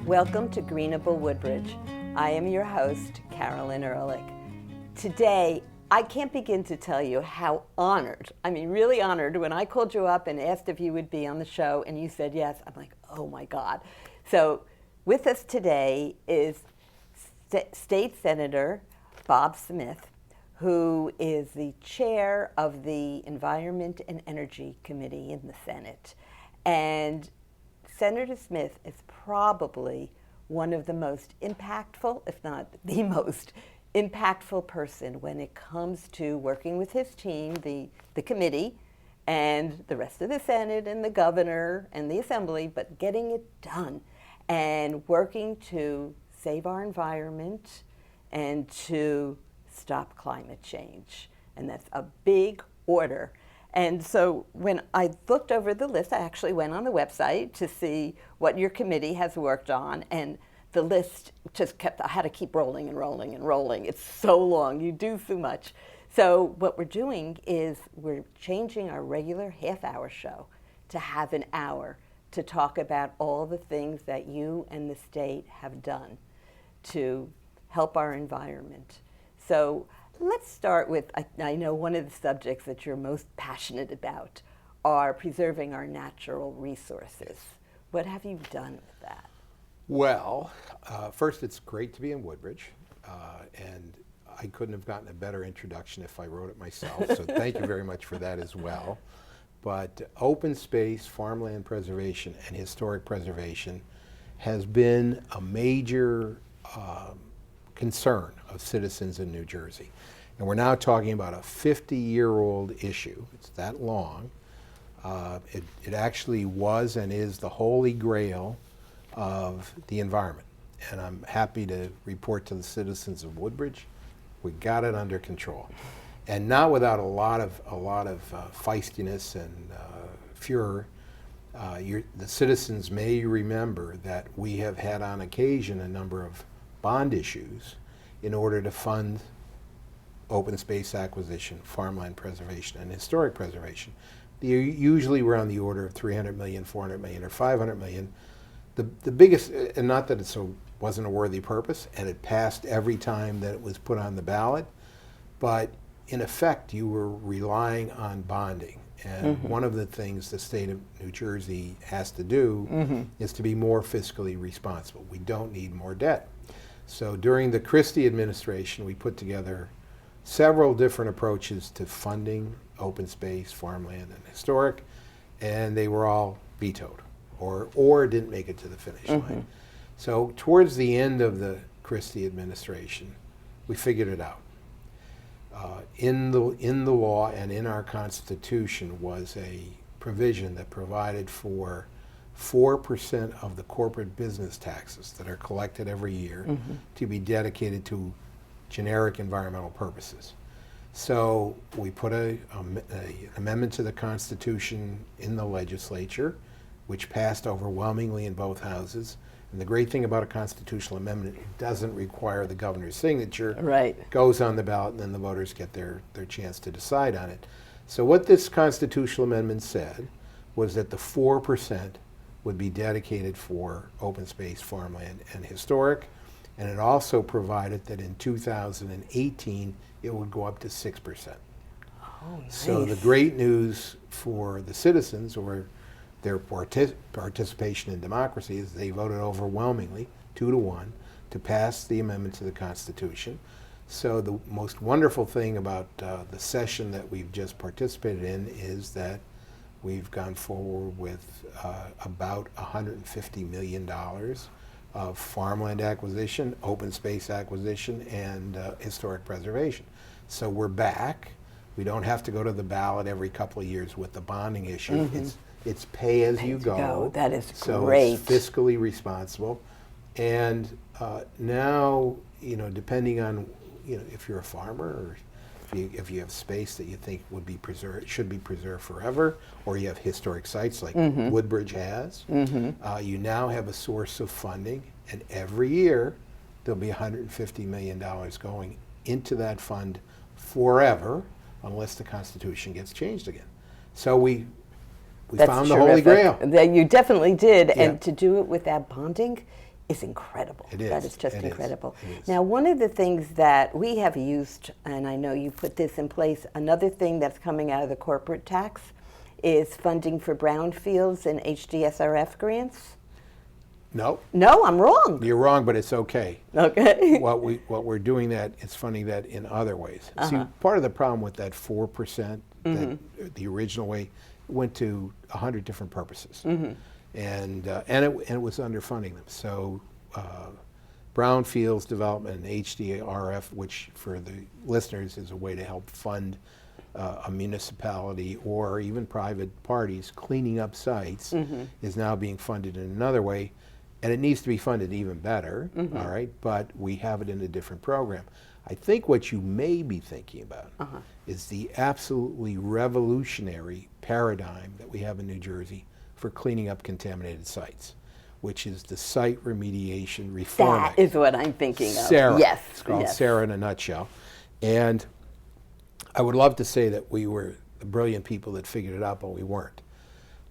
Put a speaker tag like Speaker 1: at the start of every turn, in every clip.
Speaker 1: Welcome to Greenable Woodbridge. I am your host, Carolyn Ehrlich. Today, I can't begin to tell you how honored, really honored, when I called you up and asked if you would be on the show and you said yes. I'm like, oh my God. So with us today is State Senator Bob Smith, who is the chair of the Environment and Energy Committee in the Senate. And Senator Smith is probably one of the most impactful, if not the most impactful person when it comes to working with his team, the committee, and the rest of the Senate and the governor and the Assembly, but getting it done and working to save our environment and to stop climate change. And that's a big order. And so when I looked over the list, I actually went on the website to see what your committee has worked on, and the list just I had to keep rolling and rolling and rolling. It's so long, you do so much. So what we're doing is we're changing our regular half-hour show to have an hour to talk about all the things that you and the state have done to help our environment. So let's start with, I know one of the subjects that you're most passionate about are preserving our natural resources. What have you done with that?
Speaker 2: Well, first, it's great to be in Woodbridge, and I couldn't have gotten a better introduction if I wrote it myself, so thank you very much for that as well. But open space, farmland preservation, and historic preservation has been a major concern of citizens in New Jersey. And we're now talking about a 50-year-old issue. It's that long. It actually was and is the holy grail of the environment. And I'm happy to report to the citizens of Woodbridge, we got it under control. And not without a lot of feistiness and furor. The citizens may remember that we have had on occasion a number of bond issues in order to fund open space acquisition, farmland preservation, and historic preservation. They usually were on the order of $300 million, $400 million, or $500 million. The biggest, and not that it wasn't a worthy purpose, and it passed every time that it was put on the ballot, but in effect, you were relying on bonding. And one of the things the state of New Jersey has to do is to be more fiscally responsible. We don't need more debt. So during the Christie administration, we put together several different approaches to funding open space, farmland, and historic, and they were all vetoed or didn't make it to the finish line. So towards the end of the Christie administration, we figured it out. In the law and in our Constitution was a provision that provided for 4% of the corporate business taxes that are collected every year to be dedicated to generic environmental purposes. So we put an amendment to the Constitution in the legislature, which passed overwhelmingly in both houses. And the great thing about a constitutional amendment, it doesn't require the governor's signature.
Speaker 1: Right.
Speaker 2: It goes on the ballot, and then the voters get their chance to decide on it. So what this constitutional amendment said was that the 4% would be dedicated for open space, farmland, and historic. And it also provided that in 2018, it would go up to 6%.
Speaker 1: Oh, nice.
Speaker 2: So the great news for the citizens, or their participation in democracy, is they voted overwhelmingly, 2-1, to pass the amendment to the Constitution. So the most wonderful thing about the session that we've just participated in is that we've gone forward with about $150 million of farmland acquisition, open space acquisition, and historic preservation. So we're back. We don't have to go to the ballot every couple of years with the bonding issue. It's pay as you go.
Speaker 1: That is
Speaker 2: so
Speaker 1: great.
Speaker 2: It's fiscally responsible. And now, depending on, if you're a farmer or if you have space that you think should be preserved forever, or you have historic sites like Woodbridge has, you now have a source of funding, and every year there'll be $150 million going into that fund forever, unless the Constitution gets changed again. So we
Speaker 1: That's
Speaker 2: found the
Speaker 1: terrific.
Speaker 2: Holy Grail.
Speaker 1: You definitely did,
Speaker 2: Yeah.
Speaker 1: and to do it without bonding is incredible.
Speaker 2: It is.
Speaker 1: That is just
Speaker 2: It is.
Speaker 1: incredible.
Speaker 2: It is.
Speaker 1: Now, one of the things that we have used, and I know you put this in place, another thing that's coming out of the corporate tax is funding for brownfields and HDSRF grants.
Speaker 2: No,
Speaker 1: No, I'm wrong.
Speaker 2: you're wrong, but it's okay.
Speaker 1: Okay.
Speaker 2: What we're doing that, it's funding that in other ways. See, part of the problem with that 4%, that the original way, went to 100 different purposes. And it was underfunding them. So brownfields development and HDRF, which for the listeners is a way to help fund a municipality or even private parties cleaning up sites, is now being funded in another way. And it needs to be funded even better, all right? But we have it in a different program. I think what you may be thinking about is the absolutely revolutionary paradigm that we have in New Jersey for cleaning up contaminated sites, which is the Site Remediation Reform Act.
Speaker 1: That is what I'm thinking of.
Speaker 2: SARA.
Speaker 1: Yes.
Speaker 2: It's called
Speaker 1: yes.
Speaker 2: SARA in a nutshell. And I would love to say that we were the brilliant people that figured it out, but we weren't.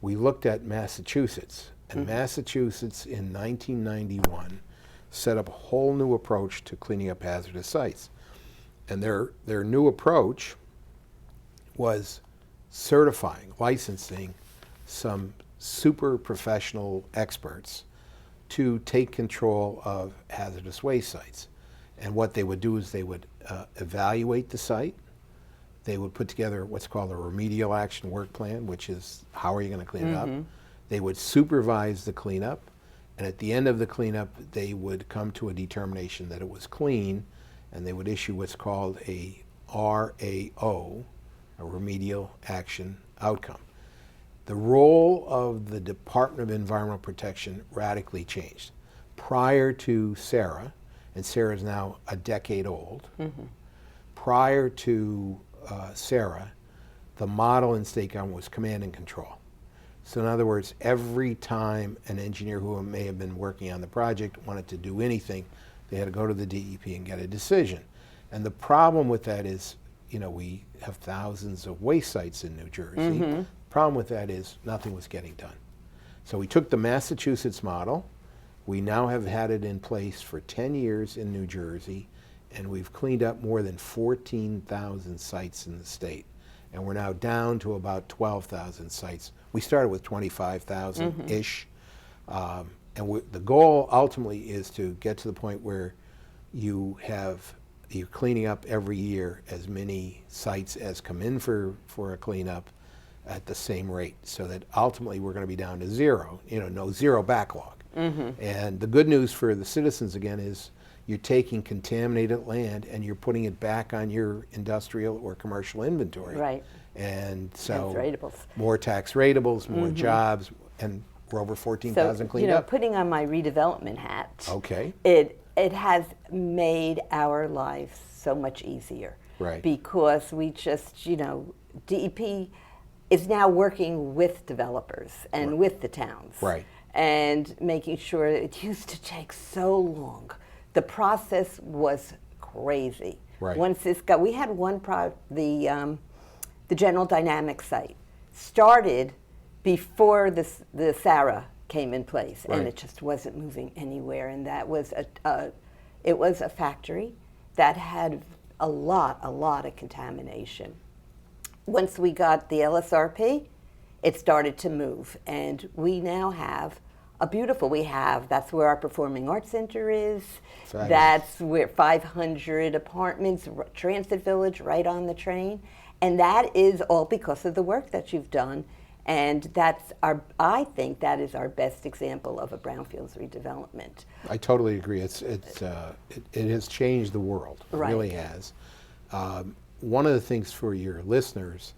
Speaker 2: We looked at Massachusetts, and Massachusetts in 1991 set up a whole new approach to cleaning up hazardous sites. And their new approach was certifying, licensing some super professional experts to take control of hazardous waste sites. And what they would do is they would evaluate the site. They would put together what's called a remedial action work plan, which is how are you going to clean it up. They would supervise the cleanup, and at the end of the cleanup, they would come to a determination that it was clean, and they would issue what's called a RAO, a remedial action outcome. The role of the Department of Environmental Protection radically changed. Prior to SARA, and SARA is now a decade old, prior to SARA, the model in state government was command and control. So in other words, every time an engineer who may have been working on the project wanted to do anything, they had to go to the DEP and get a decision. And the problem with that is, you know, we have thousands of waste sites in New Jersey. The problem with that is nothing was getting done. So we took the Massachusetts model. We now have had it in place for 10 years in New Jersey, and we've cleaned up more than 14,000 sites in the state. And we're now down to about 12,000 sites. We started with 25,000-ish. And the goal ultimately is to get to the point where you're cleaning up every year as many sites as come in for a cleanup at the same rate, so that ultimately we're going to be down to zero, no zero backlog. And the good news for the citizens, again, is you're taking contaminated land and you're putting it back on your industrial or commercial inventory.
Speaker 1: Right.
Speaker 2: And so
Speaker 1: Tax-ratables.
Speaker 2: more tax ratables, more jobs, and we're over 14,000 cleaned up.
Speaker 1: Putting on my redevelopment hat,
Speaker 2: Okay.
Speaker 1: it has made our lives so much easier.
Speaker 2: Right.
Speaker 1: Because we just, DEP is now working with developers and with the towns.
Speaker 2: Right.
Speaker 1: And making sure it used to take so long. The process was crazy.
Speaker 2: Right.
Speaker 1: Once we had the General Dynamics site started before the SARA came in place,
Speaker 2: Right.
Speaker 1: and it just wasn't moving anywhere. And that was it was a factory that had a lot of contamination. Once we got the LSRP, it started to move, and we now have that's where our Performing Arts Center is.
Speaker 2: Fabulous.
Speaker 1: That's where 500 apartments, Transit Village, right on the train. And that is all because of the work that you've done. And I think that is our best example of a brownfields redevelopment.
Speaker 2: I totally agree. It has changed the world. It
Speaker 1: Right.
Speaker 2: really has. One of the things for your listeners,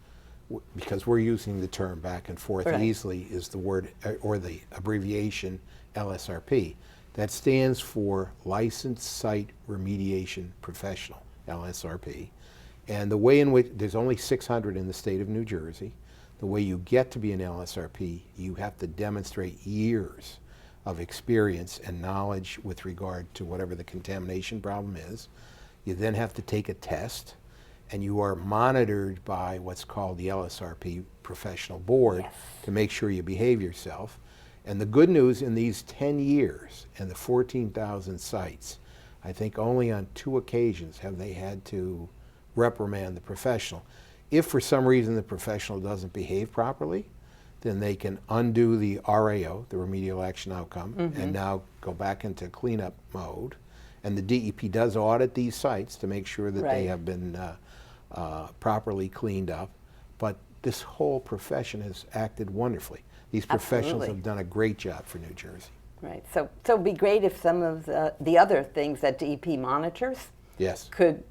Speaker 2: because we're using the term back and forth
Speaker 1: Right.
Speaker 2: easily, is the word or the abbreviation LSRP. That stands for Licensed Site Remediation Professional, LSRP. And the way in which, there's only 600 in the state of New Jersey. The way you get to be an LSRP, you have to demonstrate years of experience and knowledge with regard to whatever the contamination problem is. You then have to take a test, and you are monitored by what's called the LSRP Professional Board
Speaker 1: Yes.
Speaker 2: to make sure you behave yourself. And the good news, in these 10 years and the 14,000 sites, I think only on 2 occasions have they had to reprimand the professional. If for some reason the professional doesn't behave properly, then they can undo the RAO, the remedial action outcome, and now go back into cleanup mode. And the DEP does audit these sites to make sure that they have been properly cleaned up. But this whole profession has acted wonderfully. These professionals have done a great job for New Jersey.
Speaker 1: Right. So it'd be great if some of the other things that DEP monitors could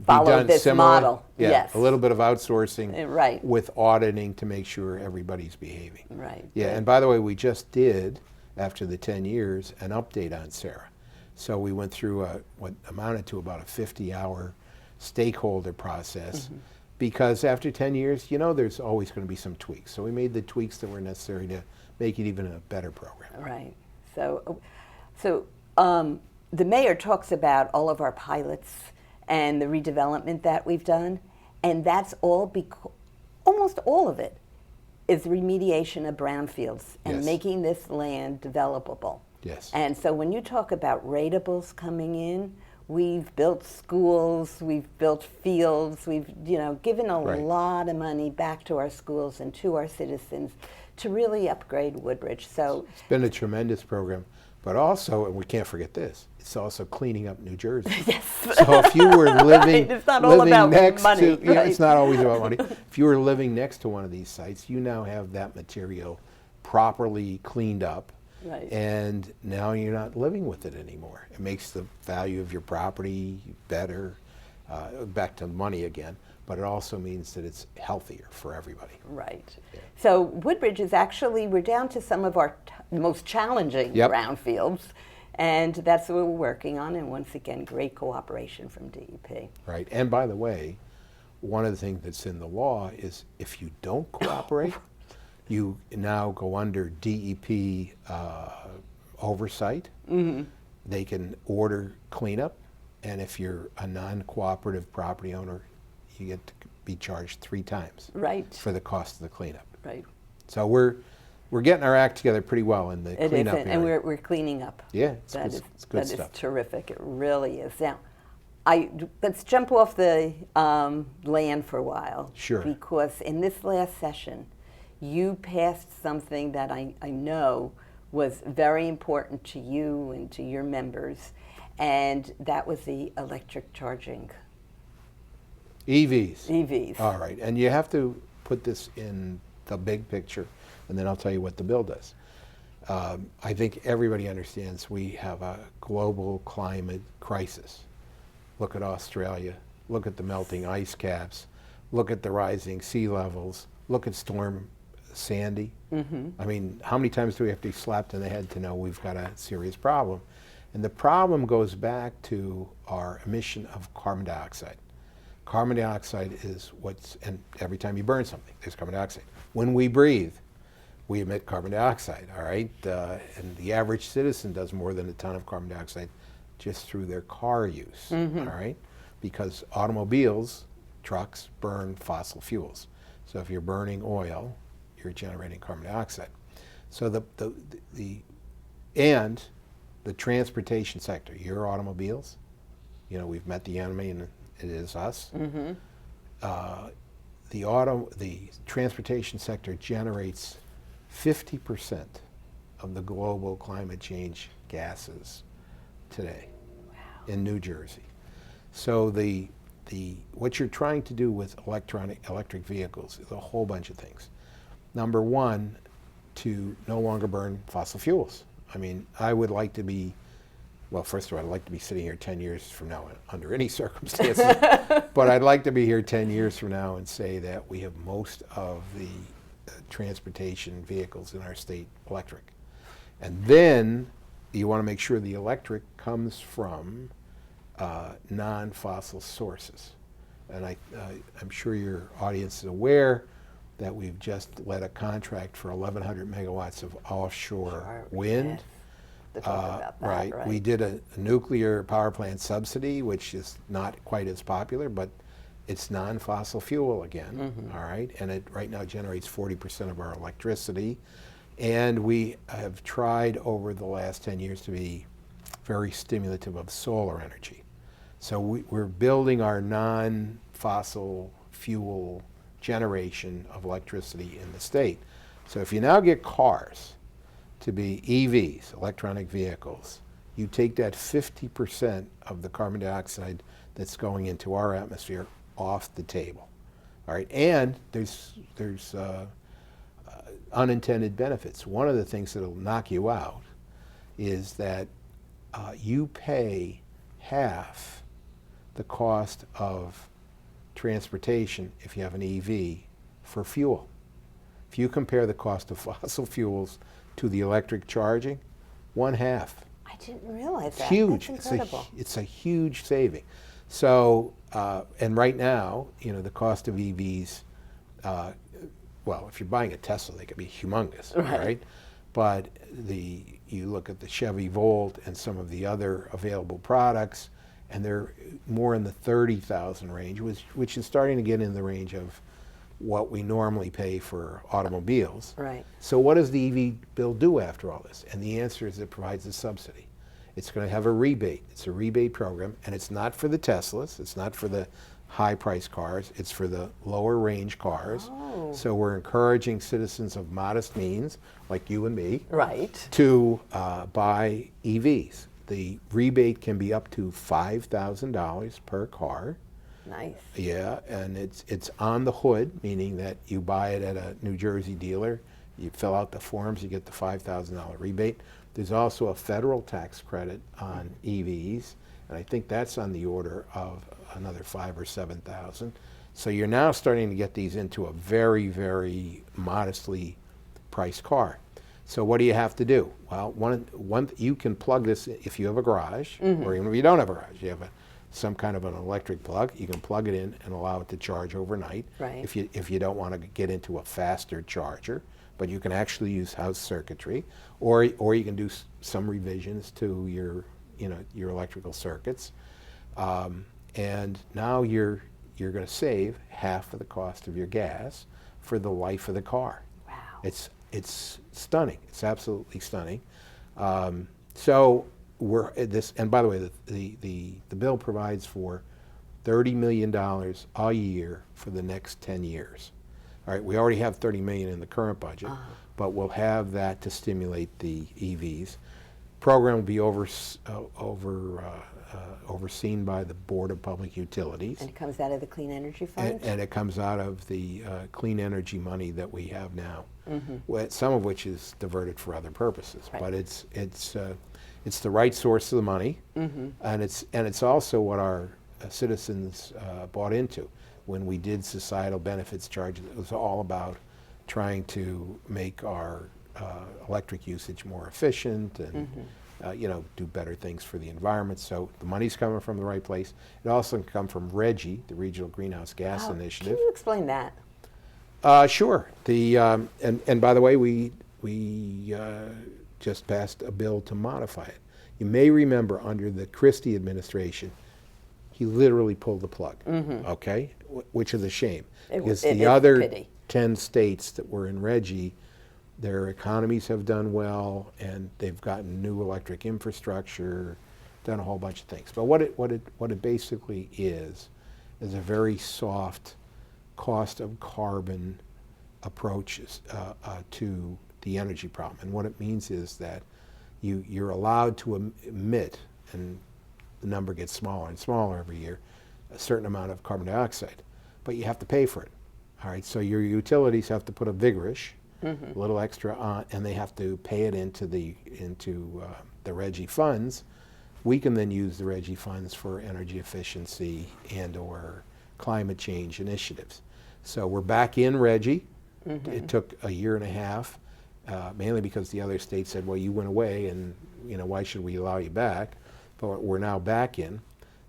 Speaker 1: follow this
Speaker 2: similar,
Speaker 1: model.
Speaker 2: Yeah,
Speaker 1: yes.
Speaker 2: A little bit of outsourcing
Speaker 1: right.
Speaker 2: with auditing to make sure everybody's behaving.
Speaker 1: Right.
Speaker 2: Yeah, and by the way, we just did, after the 10 years, an update on SARA. So we went through what amounted to about a 50-hour stakeholder process, because after 10 years, you know, there's always going to be some tweaks. So we made the tweaks that were necessary to make it even a better program.
Speaker 1: Right. So the mayor talks about all of our pilots and the redevelopment that we've done, and that's all because almost all of it is remediation of brownfields and making this land developable.
Speaker 2: Yes.
Speaker 1: And so when you talk about ratables coming in, we've built schools, we've built fields, we've given a lot of money back to our schools and to our citizens to really upgrade Woodbridge. So
Speaker 2: it's been a tremendous program, but also, and we can't forget this, it's also cleaning up New Jersey.
Speaker 1: Yes.
Speaker 2: So if you were living,
Speaker 1: it's not all about
Speaker 2: next
Speaker 1: money.
Speaker 2: to, it's not always about money. If you were living next to one of these sites, you now have that material properly cleaned up.
Speaker 1: Right.
Speaker 2: And now you're not living with it anymore. It makes the value of your property better, back to money again, but it also means that it's healthier for everybody.
Speaker 1: Right. Yeah. So Woodbridge is actually, we're down to some of our most challenging brownfields, and that's what we're working on, and once again, great cooperation from DEP.
Speaker 2: Right, and by the way, one of the things that's in the law is if you don't cooperate, you now go under DEP oversight. They can order cleanup, and if you're a non-cooperative property owner, you get to be charged 3 times for the cost of the cleanup.
Speaker 1: Right.
Speaker 2: So we're getting our act together pretty well in the cleanup area.
Speaker 1: And we're cleaning up.
Speaker 2: Yeah, it's good stuff.
Speaker 1: That is terrific. It really is. Now, let's jump off the land for a while.
Speaker 2: Sure.
Speaker 1: Because in this last session, you passed something that I know was very important to you and to your members, and that was the electric charging.
Speaker 2: EVs.
Speaker 1: EVs.
Speaker 2: All right, and you have to put this in the big picture, and then I'll tell you what the bill does. I think everybody understands we have a global climate crisis. Look at Australia, look at the melting ice caps, look at the rising sea levels, look at Storm Sandy. I mean, how many times do we have to be slapped in the head to know we've got a serious problem? And the problem goes back to our emission of carbon dioxide. Carbon dioxide is and every time you burn something, there's carbon dioxide. When we breathe, we emit carbon dioxide, all right? And the average citizen does more than a ton of carbon dioxide just through their car use, all right? Because automobiles, trucks, burn fossil fuels. So if you're burning oil, you're generating carbon dioxide. So the transportation sector, your automobiles, we've met the enemy and it is us. The transportation sector generates 50% of the global climate change gases today in New Jersey. So what you're trying to do with electric vehicles is a whole bunch of things. Number one, to no longer burn fossil fuels. I mean, I would like to be, well, first of all, I'd like to be sitting here 10 years from now under any circumstances, but I'd like to be here 10 years from now and say that we have most of the transportation vehicles in our state electric. And then you want to make sure the electric comes from non-fossil sources. And I'm sure your audience is aware that we've just led a contract for 1,100 megawatts of offshore wind. Right. We did a nuclear power plant subsidy, which is not quite as popular, but it's non-fossil fuel again, all right? And it right now generates 40% of our electricity. And we have tried over the last 10 years to be very stimulative of solar energy. So we're building our non-fossil fuel generation of electricity in the state. So if you now get cars to be EVs, electronic vehicles, you take that 50% of the carbon dioxide that's going into our atmosphere off the table. All right, and there's unintended benefits. One of the things that'll knock you out is that you pay half the cost of transportation if you have an EV for fuel. If you compare the cost of fossil fuels to the electric charging, one half.
Speaker 1: I didn't realize that.
Speaker 2: Huge.
Speaker 1: That's incredible.
Speaker 2: It's a huge saving. So, and right now, the cost of EVs, well, if you're buying a Tesla, they could be humongous, right? But you look at the Chevy Volt and some of the other available products, and they're more in the 30,000 range, which is starting to get in the range of what we normally pay for automobiles.
Speaker 1: Right.
Speaker 2: So what does the EV bill do after all this? And the answer is it provides a subsidy. It's going to have a rebate. It's a rebate program, and it's not for the Teslas. It's not for the high-priced cars. It's for the lower-range cars.
Speaker 1: Oh.
Speaker 2: So we're encouraging citizens of modest means, like you and me,
Speaker 1: Right.
Speaker 2: to buy EVs. The rebate can be up to $5,000 per car.
Speaker 1: Nice.
Speaker 2: Yeah, and it's on the hood, meaning that you buy it at a New Jersey dealer, you fill out the forms, you get the $5,000 rebate. There's also a federal tax credit on EVs, and I think that's on the order of another $5,000 or $7,000. So you're now starting to get these into a very, very modestly priced car. So what do you have to do? Well, you can plug this if you have a garage, or even if you don't have a garage, you have some kind of an electric plug. You can plug it in and allow it to charge overnight.
Speaker 1: Right.
Speaker 2: If you don't want to get into a faster charger, but you can actually use house circuitry, or you can do some revisions to your electrical circuits, and now you're going to save half of the cost of your gas for the life of the car.
Speaker 1: Wow.
Speaker 2: It's stunning. It's absolutely stunning. So and by the way, the bill provides for $30 million a year for the next 10 years. All right, we already have $30 million in the current budget, but we'll have that to stimulate the EVs. Program will be overseen by the Board of Public Utilities.
Speaker 1: And it comes out of the Clean Energy Fund?
Speaker 2: And it comes out of the clean energy money that we have now, some of which is diverted for other purposes.
Speaker 1: Right.
Speaker 2: But it's the right source of the money, and it's also what our citizens bought into. When we did societal benefits charges, it was all about trying to make our electric usage more efficient and do better things for the environment. So the money's coming from the right place. It also can come from RGGI, the Regional Greenhouse Gas Initiative.
Speaker 1: Can you explain that?
Speaker 2: Sure. And by the way, we just passed a bill to modify it. You may remember under the Christie administration, he literally pulled the plug, okay? Which is a shame. Because the other
Speaker 1: pity.
Speaker 2: 10 states that were in RGGI, their economies have done well, and they've gotten new electric infrastructure, done a whole bunch of things. But what it basically is a very soft cost of carbon approach to the energy problem. And what it means is that you're allowed to emit, and the number gets smaller and smaller every year, a certain amount of carbon dioxide, but you have to pay for it. All right, so your utilities have to put a vigorish, a little extra on, and they have to pay it into the RGGI funds. We can then use the RGGI funds for energy efficiency and/or climate change initiatives. So we're back in RGGI. It took a year and a half, mainly because the other states said, well, you went away, and why should we allow you back? But we're now back in.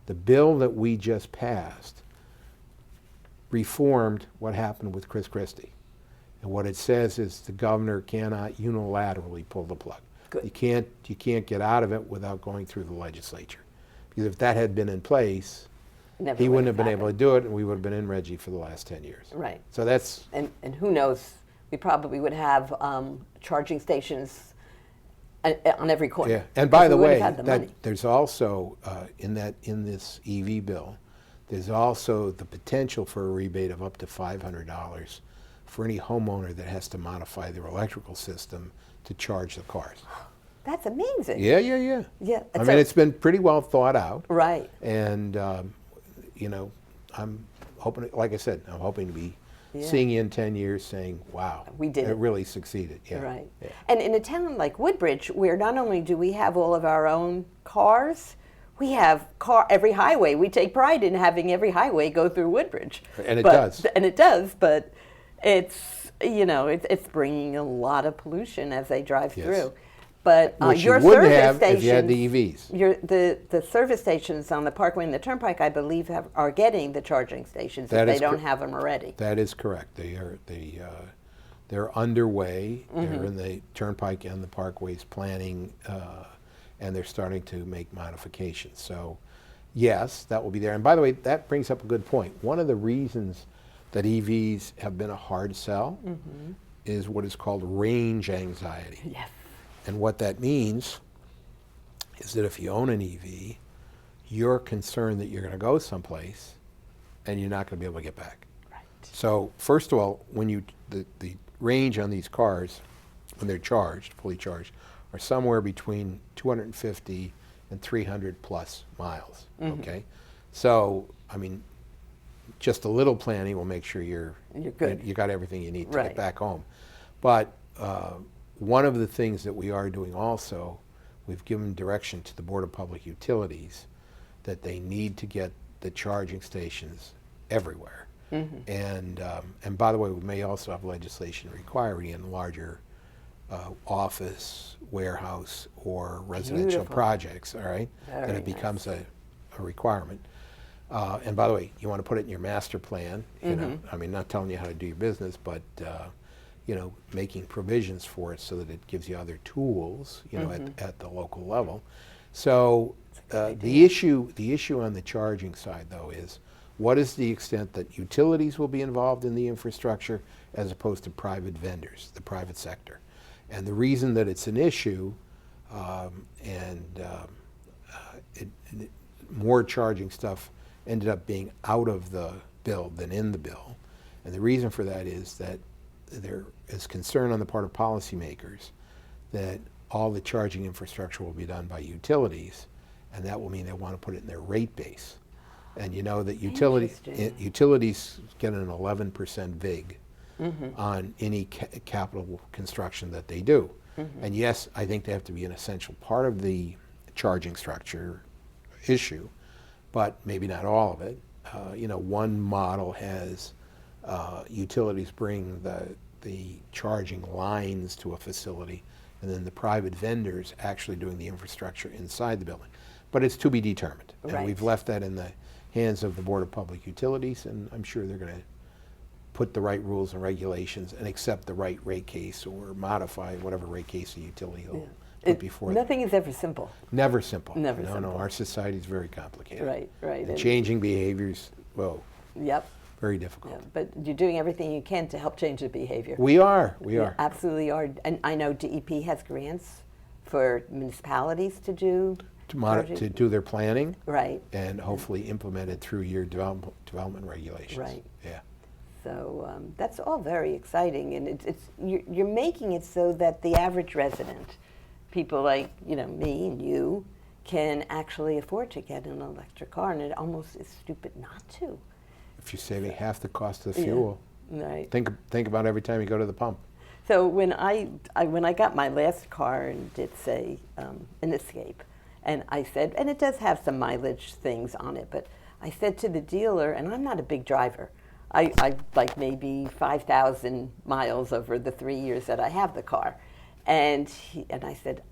Speaker 2: The bill that we just passed reformed what happened with Chris Christie. And what it says is the governor cannot unilaterally pull the plug.
Speaker 1: Good.
Speaker 2: You can't get out of it without going through the legislature. Because if that had been in place,
Speaker 1: Never
Speaker 2: he
Speaker 1: would
Speaker 2: wouldn't have been
Speaker 1: happened.
Speaker 2: able to do it, and we would have been in RGGI for the last 10 years.
Speaker 1: Right.
Speaker 2: So that's...
Speaker 1: And who knows we probably would have charging stations on every corner.
Speaker 2: Yeah, and by the way,
Speaker 1: money.
Speaker 2: there's also in this EV bill, there's also the potential for a rebate of up to $500 for any homeowner that has to modify their electrical system to charge the cars.
Speaker 1: That's amazing.
Speaker 2: Yeah.
Speaker 1: Yeah.
Speaker 2: I mean, it's been pretty well thought out.
Speaker 1: Right.
Speaker 2: And, you know, I'm hoping, like I said, I'm hoping to be
Speaker 1: Yeah.
Speaker 2: seeing you in 10 years saying, wow,
Speaker 1: We did
Speaker 2: it
Speaker 1: it.
Speaker 2: really succeeded. Yeah.
Speaker 1: Right.
Speaker 2: Yeah.
Speaker 1: And in a town like Woodbridge, where not only do we have all of our own cars, we have every highway. We take pride in having every highway go through Woodbridge.
Speaker 2: And it does.
Speaker 1: And it does, but it's, you know, it's bringing a lot of pollution as they drive
Speaker 2: Yes.
Speaker 1: through. But
Speaker 2: Which
Speaker 1: your
Speaker 2: you wouldn't
Speaker 1: service
Speaker 2: have
Speaker 1: stations,
Speaker 2: if you had the EVs.
Speaker 1: the service stations on the Parkway and the Turnpike, I believe, are getting the charging stations
Speaker 2: That
Speaker 1: if
Speaker 2: is
Speaker 1: they don't
Speaker 2: cor-
Speaker 1: have them already.
Speaker 2: That is correct. They're underway.
Speaker 1: Mm-hmm.
Speaker 2: They're in the Turnpike and the Parkways planning, and they're starting to make modifications. So, yes, that will be there. And by the way, that brings up a good point. One of the reasons that EVs have been a hard sell is what is called range anxiety.
Speaker 1: Yes.
Speaker 2: And what that means is that if you own an EV, you're concerned that you're going to go someplace and you're not going to be able to get back.
Speaker 1: Right.
Speaker 2: So first of all, when the range on these cars, when they're charged, fully charged, are somewhere between 250 and 300 plus miles. Okay, so I mean, just a little planning will make sure you're
Speaker 1: good.
Speaker 2: You got everything you need to
Speaker 1: Right.
Speaker 2: get back home. But one of the things that we are doing also, we've given direction to the Board of Public Utilities that they need to get the charging stations everywhere. And by the way, we may also have legislation requiring in larger office, warehouse, or residential
Speaker 1: Beautiful.
Speaker 2: projects, all right, that
Speaker 1: Very
Speaker 2: it becomes a requirement. And by the way, you want to put it in your master plan, you know, I mean, not telling you how to do your business, but you know, making provisions for it so that it gives you other tools, you know, at the local level. So the issue on the charging side, though, is what is the extent that utilities will be involved in the infrastructure as opposed to private vendors, the private sector. And the reason that it's an issue, more charging stuff ended up being out of the bill than in the bill. And the reason for that is that there is concern on the part of policymakers that all the charging infrastructure will be done by utilities, and that will mean they want to put it in their rate base. And you know that utilities get an 11% VIG on any capital construction that they do. And yes, I think they have to be an essential part of the charging structure issue, but maybe not all of it. You know, one model has utilities bring the charging lines to a facility, and then the private vendors actually doing the infrastructure inside the building. But it's to be determined. And
Speaker 1: Right.
Speaker 2: we've left that in the hands of the Board of Public Utilities, and I'm sure they're going to put the right rules and regulations and accept the right rate case or modify whatever rate case a utility will put before them.
Speaker 1: Nothing is ever simple.
Speaker 2: Never simple.
Speaker 1: Never
Speaker 2: No,
Speaker 1: simple.
Speaker 2: our society is very complicated.
Speaker 1: Right.
Speaker 2: And
Speaker 1: And-
Speaker 2: changing behaviors, whoa,
Speaker 1: Yep.
Speaker 2: very difficult.
Speaker 1: Yeah, but you're doing everything you can to help change the behavior.
Speaker 2: We are.
Speaker 1: You absolutely are. And I know DEP has grants for municipalities to do charging.
Speaker 2: To do their planning
Speaker 1: Right.
Speaker 2: and hopefully implement it through your development regulations.
Speaker 1: Right.
Speaker 2: Yeah.
Speaker 1: So that's all very exciting, and you're making it so that the average resident, people like me and you, can actually afford to get an electric car, and it almost is stupid not to.
Speaker 2: If you're saving half the cost of the fuel,
Speaker 1: Right.
Speaker 2: think about every time you go to the pump.
Speaker 1: So when I got my last car, and it's an Escape, and I said, and it does have some mileage things on it, but I said to the dealer, and I'm not a big driver. I like maybe 5,000 miles over the 3 years that I have the car. And I said,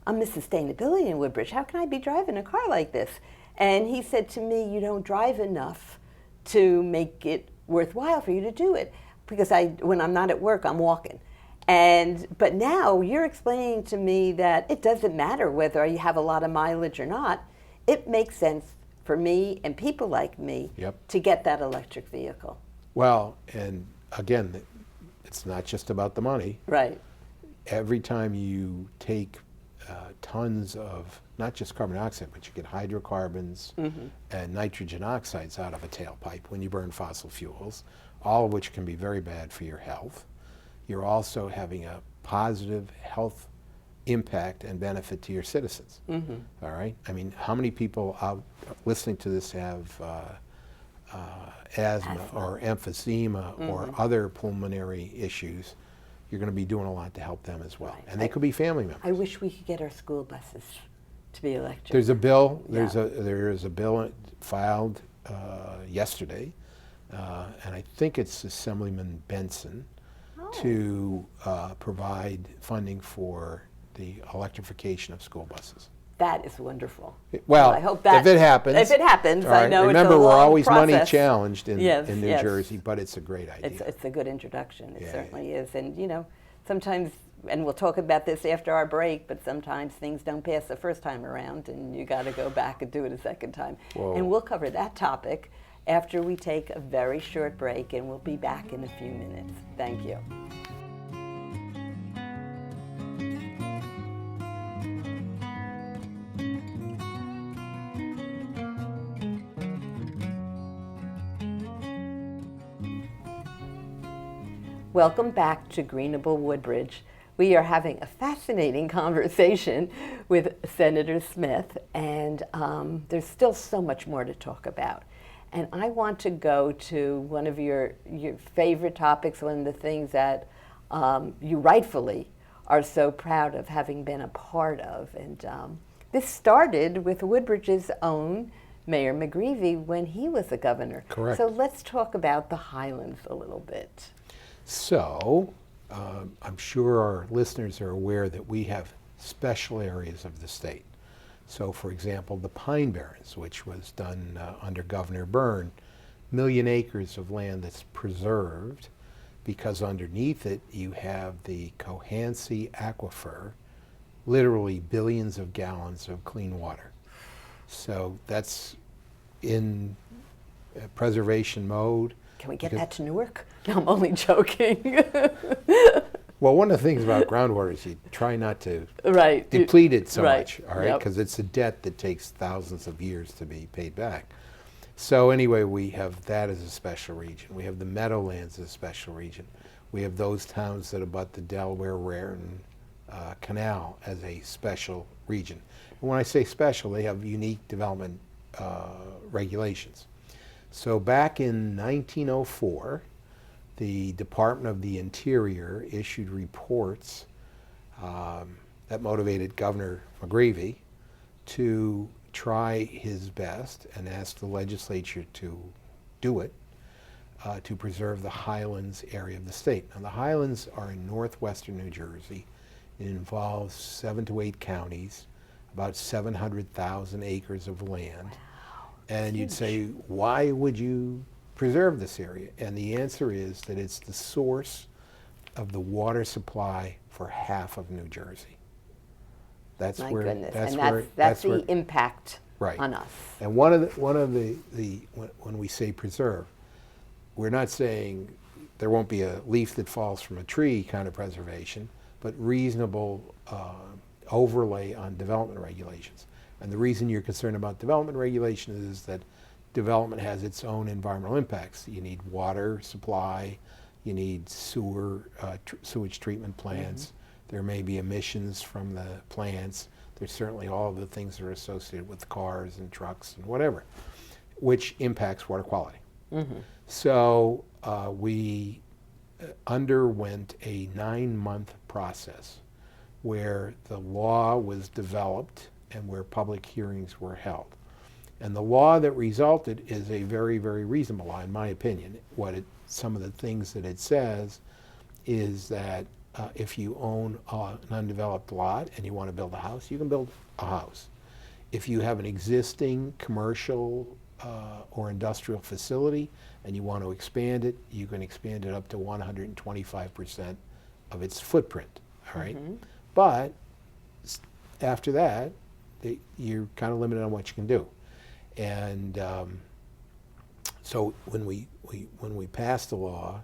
Speaker 1: I'm Miss Sustainability in Woodbridge. How can I be driving a car like this? And he said to me, you don't drive enough to make it worthwhile for you to do it. Because when I'm not at work, I'm walking. But now you're explaining to me that it doesn't matter whether you have a lot of mileage or not. It makes sense for me and people like me
Speaker 2: Yep.
Speaker 1: to get that electric vehicle.
Speaker 2: Well, and again, it's not just about the money.
Speaker 1: Right.
Speaker 2: Every time you take tons of not just carbon dioxide, but you get hydrocarbons and nitrogen oxides out of a tailpipe when you burn fossil fuels, all of which can be very bad for your health. You're also having a positive health impact and benefit to your citizens. All right? I mean, how many people out listening to this have asthma or emphysema or other pulmonary issues? You're going to be doing a lot to help them as well. And they could be family members.
Speaker 1: I wish we could get our school buses to be electric.
Speaker 2: There's a bill. There is a bill filed yesterday, and I think it's Assemblyman Benson to provide funding for the electrification of school buses.
Speaker 1: That is wonderful.
Speaker 2: Well,
Speaker 1: I hope that
Speaker 2: if it happens.
Speaker 1: If it happens,
Speaker 2: all right,
Speaker 1: I know
Speaker 2: remember,
Speaker 1: it's a
Speaker 2: we're
Speaker 1: long
Speaker 2: always
Speaker 1: process.
Speaker 2: money challenged in New
Speaker 1: Yes.
Speaker 2: Jersey, but it's a great idea.
Speaker 1: It's a good introduction. It
Speaker 2: Yeah,
Speaker 1: certainly is. And, you know, sometimes, and we'll talk about this after our break, but sometimes things don't pass the first time around, and you got to go back and do it a second time.
Speaker 2: Whoa.
Speaker 1: And we'll cover that topic after we take a very short break, and we'll be back in a few minutes. Thank you. Welcome back to Greenable Woodbridge. We are having a fascinating conversation with Senator Smith, and there's still so much more to talk about. And I want to go to one of your favorite topics, one of the things that you rightfully are so proud of having been a part of. And this started with Woodbridge's own Mayor McGreevy when he was the governor.
Speaker 2: Correct.
Speaker 1: So let's talk about the Highlands a little bit.
Speaker 2: So, I'm sure our listeners are aware that we have special areas of the state. So, for example, the Pine Barrens, which was done under Governor Byrne, 1,000,000 acres of land that's preserved because underneath it you have the Cohansey Aquifer, literally billions of gallons of clean water. So that's in preservation mode.
Speaker 1: Can we get that to Newark? No, I'm only joking.
Speaker 2: Well, one of the things about groundwater is you try not to
Speaker 1: Right.
Speaker 2: deplete it so
Speaker 1: Right.
Speaker 2: much, all right?
Speaker 1: Yep.
Speaker 2: Because it's a debt that takes thousands of years to be paid back. So anyway, we have that as a special region. We have the Meadowlands as a special region. We have those towns that abut the Delaware Raritan Canal as a special region. And when I say special, they have unique development regulations. So back in 1904, the Department of the Interior issued reports that motivated Governor McGreevy to try his best and ask the legislature to do it to preserve the Highlands area of the state. Now, the Highlands are in northwestern New Jersey. It involves 7 to 8 counties, about 700,000 acres of land.
Speaker 1: Wow,
Speaker 2: and you'd
Speaker 1: huge.
Speaker 2: say, why would you preserve this area? And the answer is that it's the source of the water supply for half of New Jersey. That's
Speaker 1: My
Speaker 2: where.
Speaker 1: goodness.
Speaker 2: That's
Speaker 1: And
Speaker 2: where.
Speaker 1: that's
Speaker 2: where,
Speaker 1: the impact
Speaker 2: right.
Speaker 1: on us.
Speaker 2: And one of the when we say preserve, we're not saying there won't be a leaf that falls from a tree kind of preservation, but reasonable overlay on development regulations. And the reason you're concerned about development regulations is that development has its own environmental impacts. You need water supply, you need sewage treatment plants, there may be emissions from the plants, there's certainly all of the things that are associated with cars and trucks and whatever, which impacts water quality. So we underwent a 9-month process where the law was developed and where public hearings were held. And the law that resulted is a very, very reasonable law, in my opinion. Some of the things that it says is that if you own an undeveloped lot and you want to build a house, you can build a house. If you have an existing commercial or industrial facility and you want to expand it, you can expand it up to 125% of its footprint, all right? But after that, you're kind of limited on what you can do. And so when we passed the law,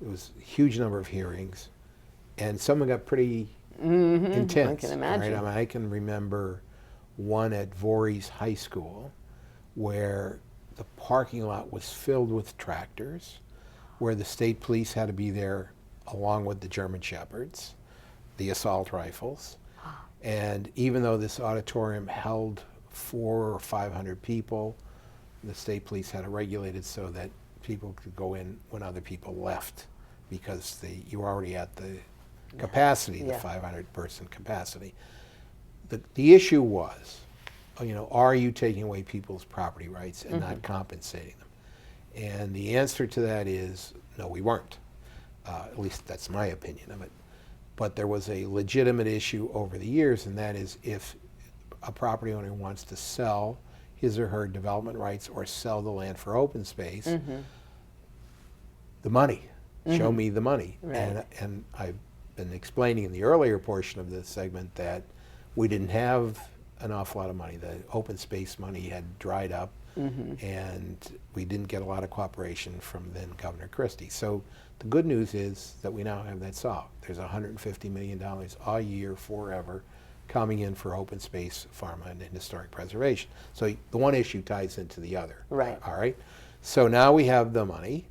Speaker 2: It was a huge number of hearings, and some of them got pretty intense.
Speaker 1: I can imagine.
Speaker 2: Right? I mean, I can remember one at Voorhees High School where the parking lot was filled with tractors, where the state police had to be there along with the German Shepherds, the assault rifles. And even though this auditorium held 400 or 500 people, the state police had it regulated so that people could go in when other people left, because you were already at the capacity, the 500-person capacity. The issue was, are you taking away people's property rights and not compensating them? And the answer to that is, no, we weren't. At least that's my opinion of it. But there was a legitimate issue over the years, and that is if a property owner wants to sell his or her development rights or sell the land for open space, the money, show me the money.
Speaker 1: Right.
Speaker 2: And I've been explaining in the earlier portion of this segment that we didn't have an awful lot of money. The open space money had dried up, and we didn't get a lot of cooperation from then Governor Christie. So the good news is that we now have that solved. There's $150 million a year forever coming in for open space, farmland, and historic preservation. So the one issue ties into the other.
Speaker 1: Right.
Speaker 2: All right. So now we have the money,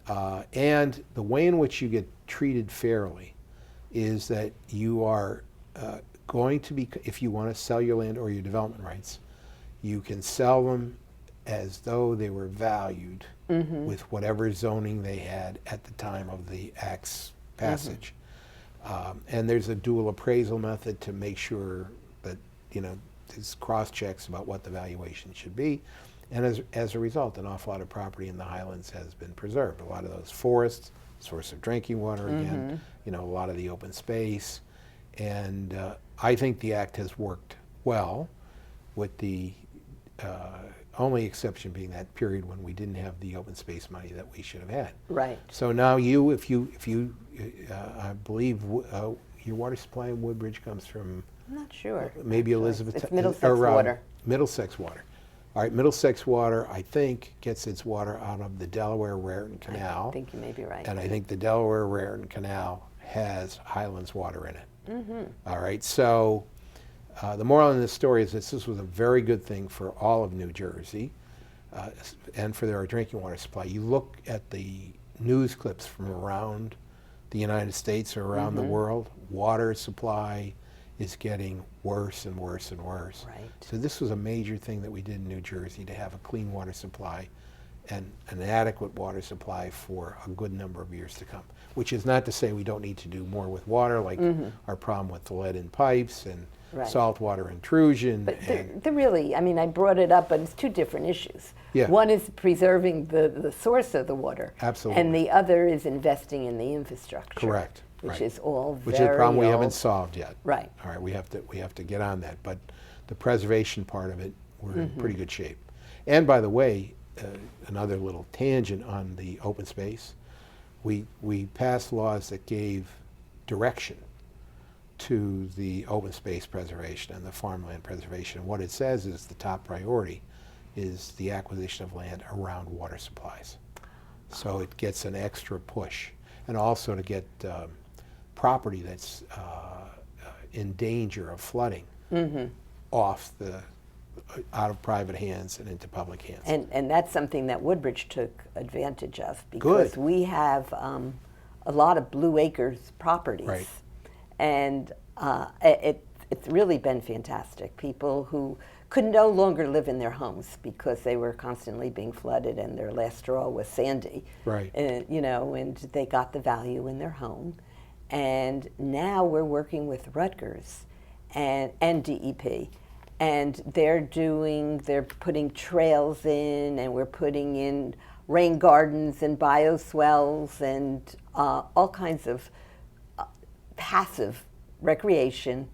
Speaker 2: and the way in which you get treated fairly is that you are going to be, if you want to sell your land or your development rights, you can sell them as though they were valued with whatever zoning they had at the time of the Act's passage. And there's a dual appraisal method to make sure that, there's cross checks about what the valuation should be. And as a result, an awful lot of property in the Highlands has been preserved. A lot of those forests, source of drinking water again, a lot of the open space. And I think the Act has worked well, with the only exception being that period when we didn't have the open space money that we should have had.
Speaker 1: Right.
Speaker 2: So now if you, I believe your water supply in Woodbridge comes from,
Speaker 1: I'm not sure.
Speaker 2: Maybe
Speaker 1: actually.
Speaker 2: Elizabeth.
Speaker 1: It's Middlesex water.
Speaker 2: Middlesex water. All right, Middlesex water, I think, gets its water out of the Delaware-Raritan Canal.
Speaker 1: I think you may be right.
Speaker 2: And I think the Delaware-Raritan Canal has Highlands water in it. All right, so the moral in this story is this was a very good thing for all of New Jersey and for their drinking water supply. You look at the news clips from around the United States or around the world, water supply is getting worse and worse and worse.
Speaker 1: Right.
Speaker 2: So this was a major thing that we did in New Jersey, to have a clean water supply and an adequate water supply for a good number of years to come. Which is not to say we don't need to do more with water, like our problem with the lead in pipes and saltwater intrusion.
Speaker 1: But they're really, I brought it up, but it's two different issues.
Speaker 2: Yeah.
Speaker 1: One is preserving the source of the water.
Speaker 2: Absolutely.
Speaker 1: And the other is investing in the infrastructure.
Speaker 2: Correct.
Speaker 1: Which is all
Speaker 2: Which
Speaker 1: very
Speaker 2: is a problem we
Speaker 1: old.
Speaker 2: haven't solved yet.
Speaker 1: Right.
Speaker 2: All right, we have to get on that. But the preservation part of it, we're in pretty good shape. And by the way, another little tangent on the open space, we passed laws that gave direction to the open space preservation and the farmland preservation. What it says is the top priority is the acquisition of land around water supplies. So it gets an extra push. And also to get property that's in danger of flooding out of private hands and into public hands.
Speaker 1: And that's something that Woodbridge took advantage of, because we have a lot of Blue Acres properties.
Speaker 2: Right.
Speaker 1: And it's really been fantastic. People who could no longer live in their homes because they were constantly being flooded and their last straw was Sandy.
Speaker 2: Right.
Speaker 1: And, and they got the value in their home. And now we're working with Rutgers and DEP. And they're putting trails in, and we're putting in rain gardens and bioswales and all kinds of passive recreation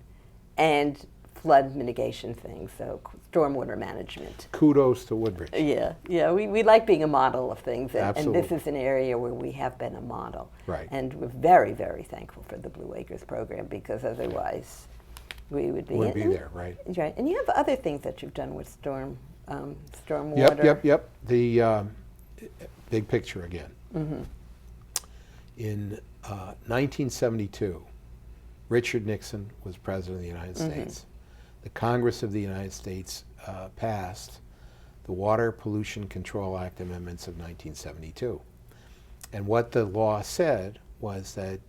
Speaker 1: and flood mitigation things, so stormwater management.
Speaker 2: Kudos to Woodbridge.
Speaker 1: Yeah, we like being a model of things, and this
Speaker 2: Absolutely.
Speaker 1: is an area where we have been a model.
Speaker 2: Right.
Speaker 1: And we're very, very thankful for the Blue Acres program, because otherwise we would be
Speaker 2: there, right?
Speaker 1: Right. And you have other things that you've done with stormwater.
Speaker 2: Yep. The big picture again. In 1972, Richard Nixon was president of the United States. The Congress of the United States passed the Water Pollution Control Act amendments of 1972. And what the law said was that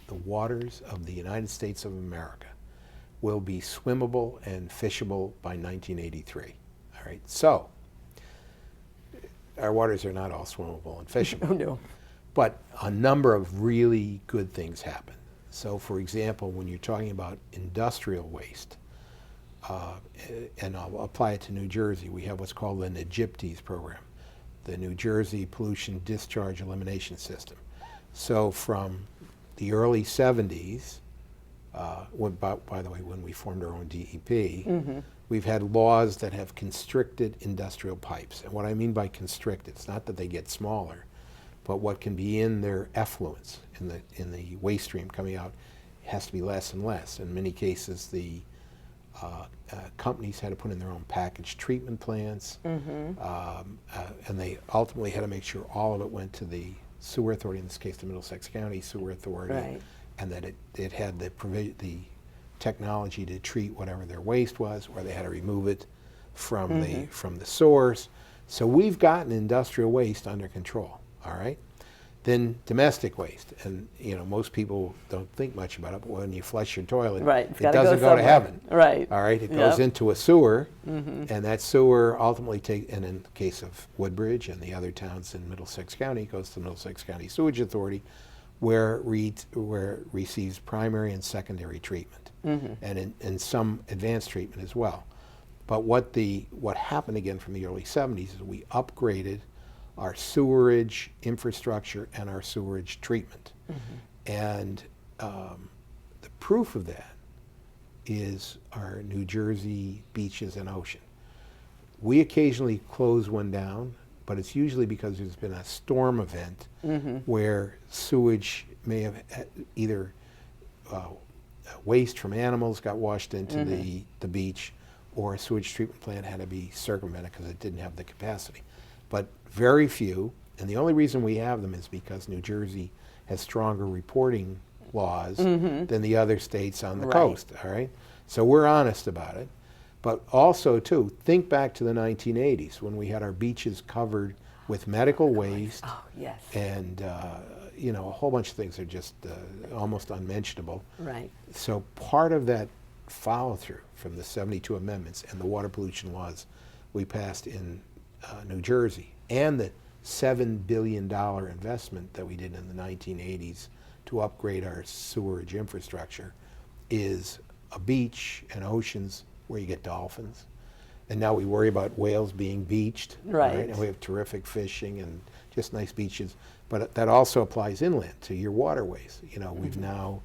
Speaker 2: the waters of the United States of America will be swimmable and fishable by 1983. All right, so our waters are not all swimmable and fishable.
Speaker 1: Oh, no.
Speaker 2: But a number of really good things happen. So, for example, when you're talking about industrial waste, and I'll apply it to New Jersey, we have what's called the NJPTES program, the New Jersey Pollution Discharge Elimination System. So from the early 70s, by the way, when we formed our own DEP, we've had laws that have constricted industrial pipes. And what I mean by constricted, it's not that they get smaller, but what can be in their effluents, in the waste stream coming out, has to be less and less. In many cases, the companies had to put in their own package treatment plants, and they ultimately had to make sure all of it went to the sewer authority, in this case the Middlesex County Sewer Authority,
Speaker 1: Right.
Speaker 2: and that it had the technology to treat whatever their waste was, or they had to remove it from the source. So we've gotten industrial waste under control. All right. Then domestic waste, and most people don't think much about it, but when you flush your toilet,
Speaker 1: Right.
Speaker 2: it doesn't go to heaven.
Speaker 1: Right.
Speaker 2: All right. It goes into a sewer, and that sewer ultimately and in the case of Woodbridge and the other towns in Middlesex County, goes to the Middlesex County Sewage Authority, where it receives primary and secondary treatment, and in some advanced treatment as well. But what happened again from the early 70s is we upgraded our sewerage infrastructure and our sewerage treatment. And the proof of that is our New Jersey beaches and ocean. We occasionally close one down, but it's usually because there's been a storm event where sewage may have either waste from animals got washed into the beach, or a sewage treatment plant had to be circumvented because it didn't have the capacity. But very few, and the only reason we have them is because New Jersey has stronger reporting laws than the other states on the coast, all right? So we're honest about it. But also, too, think back to the 1980s when we had our beaches covered with medical waste.
Speaker 1: Oh, yes.
Speaker 2: And, a whole bunch of things are just almost unmentionable.
Speaker 1: Right.
Speaker 2: So part of that follow-through from the 72 amendments and the water pollution laws we passed in New Jersey, and the $7 billion investment that we did in the 1980s to upgrade our sewerage infrastructure, is a beach and oceans where you get dolphins. And now we worry about whales being beached.
Speaker 1: Right.
Speaker 2: And we have terrific fishing and just nice beaches. But that also applies inland to your waterways. We've now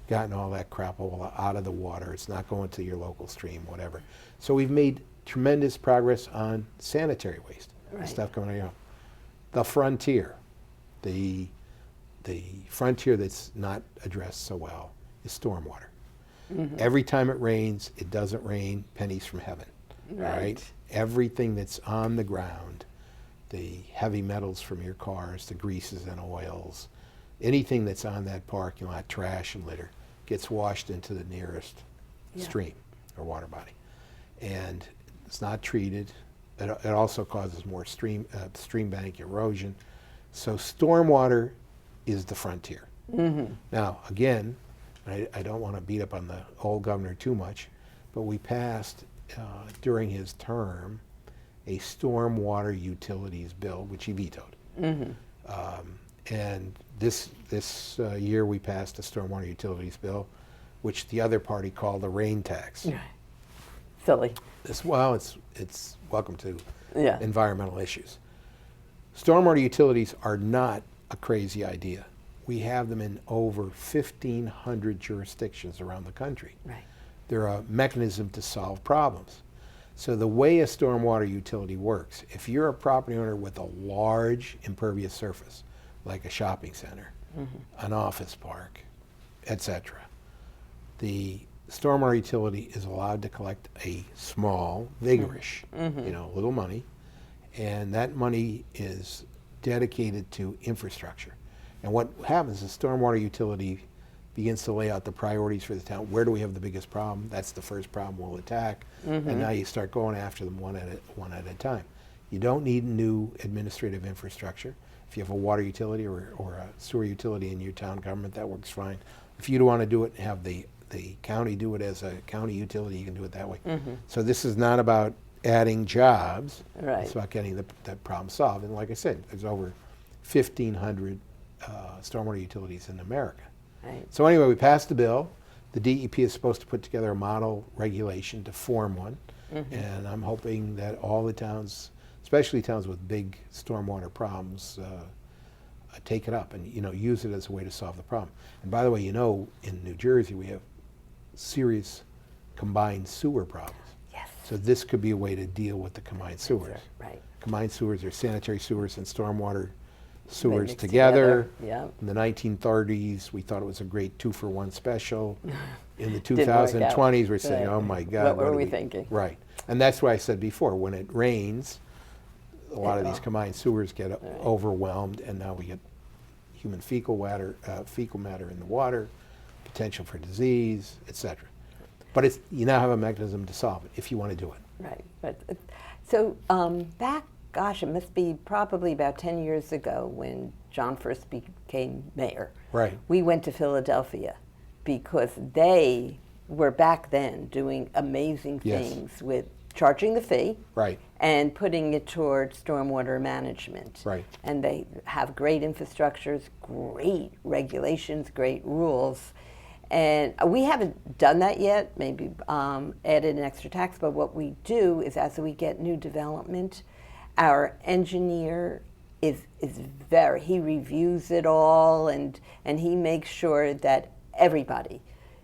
Speaker 2: gotten all that crap out of the water. It's not going to your local stream, whatever. So we've made tremendous progress on sanitary waste,
Speaker 1: Right.
Speaker 2: stuff coming out. The frontier, the frontier that's not addressed so well is stormwater. Every time it rains, it doesn't rain pennies from heaven.
Speaker 1: Right.
Speaker 2: All right? Everything that's on the ground, the heavy metals from your cars, the greases and oils, anything that's on that parking lot, trash and litter, gets washed into the nearest stream or water body. And it's not treated. It also causes more stream bank erosion. So stormwater is the frontier. Now, again, I don't want to beat up on the old governor too much, but we passed during his term a stormwater utilities bill, which he vetoed. And this year we passed a stormwater utilities bill, which the other party called a rain tax.
Speaker 1: Right. Silly.
Speaker 2: It's welcome to
Speaker 1: Yeah.
Speaker 2: environmental issues. Stormwater utilities are not a crazy idea. We have them in over 1,500 jurisdictions around the country.
Speaker 1: Right.
Speaker 2: They're a mechanism to solve problems. So the way a stormwater utility works, if you're a property owner with a large impervious surface, like a shopping center, an office park, etc., the stormwater utility is allowed to collect a small, vigorish, little money, and that money is dedicated to infrastructure. And what happens is stormwater utility begins to lay out the priorities for the town. Where do we have the biggest problem? That's the first problem we'll attack. And now you start going after them one at a time. You don't need new administrative infrastructure. If you have a water utility or a sewer utility in your town government, that works fine. If you don't want to do it and have the county do it as a county utility, you can do it that way. So this is not about adding jobs.
Speaker 1: Right.
Speaker 2: It's about getting that problem solved. And like I said, there's over 1,500 stormwater utilities in America.
Speaker 1: Right.
Speaker 2: So anyway, we passed the bill. The DEP is supposed to put together a model regulation to form one. And I'm hoping that all the towns, especially towns with big stormwater problems, take it up and use it as a way to solve the problem. And by the way, in New Jersey we have serious combined sewer problems.
Speaker 1: Yes.
Speaker 2: So this could be a way to deal with the combined sewers.
Speaker 1: Right.
Speaker 2: Combined sewers are sanitary sewers and stormwater sewers
Speaker 1: mixed
Speaker 2: together.
Speaker 1: Yeah.
Speaker 2: In the 1930s, we thought it was a great 2-for-1 special. In the
Speaker 1: Didn't work out.
Speaker 2: 2020s, we're saying,
Speaker 1: Right.
Speaker 2: oh my God.
Speaker 1: What were
Speaker 2: are
Speaker 1: we thinking?
Speaker 2: Right. And that's why I said before, when it rains, a lot of these combined sewers get overwhelmed, and now we get human fecal matter in the water, potential for disease, etc. But you now have a mechanism to solve it if you want to do it.
Speaker 1: Right. But so back, gosh, it must be probably about 10 years ago when John first became mayor.
Speaker 2: Right.
Speaker 1: We went to Philadelphia because they were back then doing amazing
Speaker 2: Yes.
Speaker 1: things with charging the fee.
Speaker 2: Right.
Speaker 1: And putting it towards stormwater management.
Speaker 2: Right.
Speaker 1: And they have great infrastructures, great regulations, great rules. And we haven't done that yet, maybe added an extra tax, but what we do is as we get new development, our engineer he reviews it all and he makes sure that everybody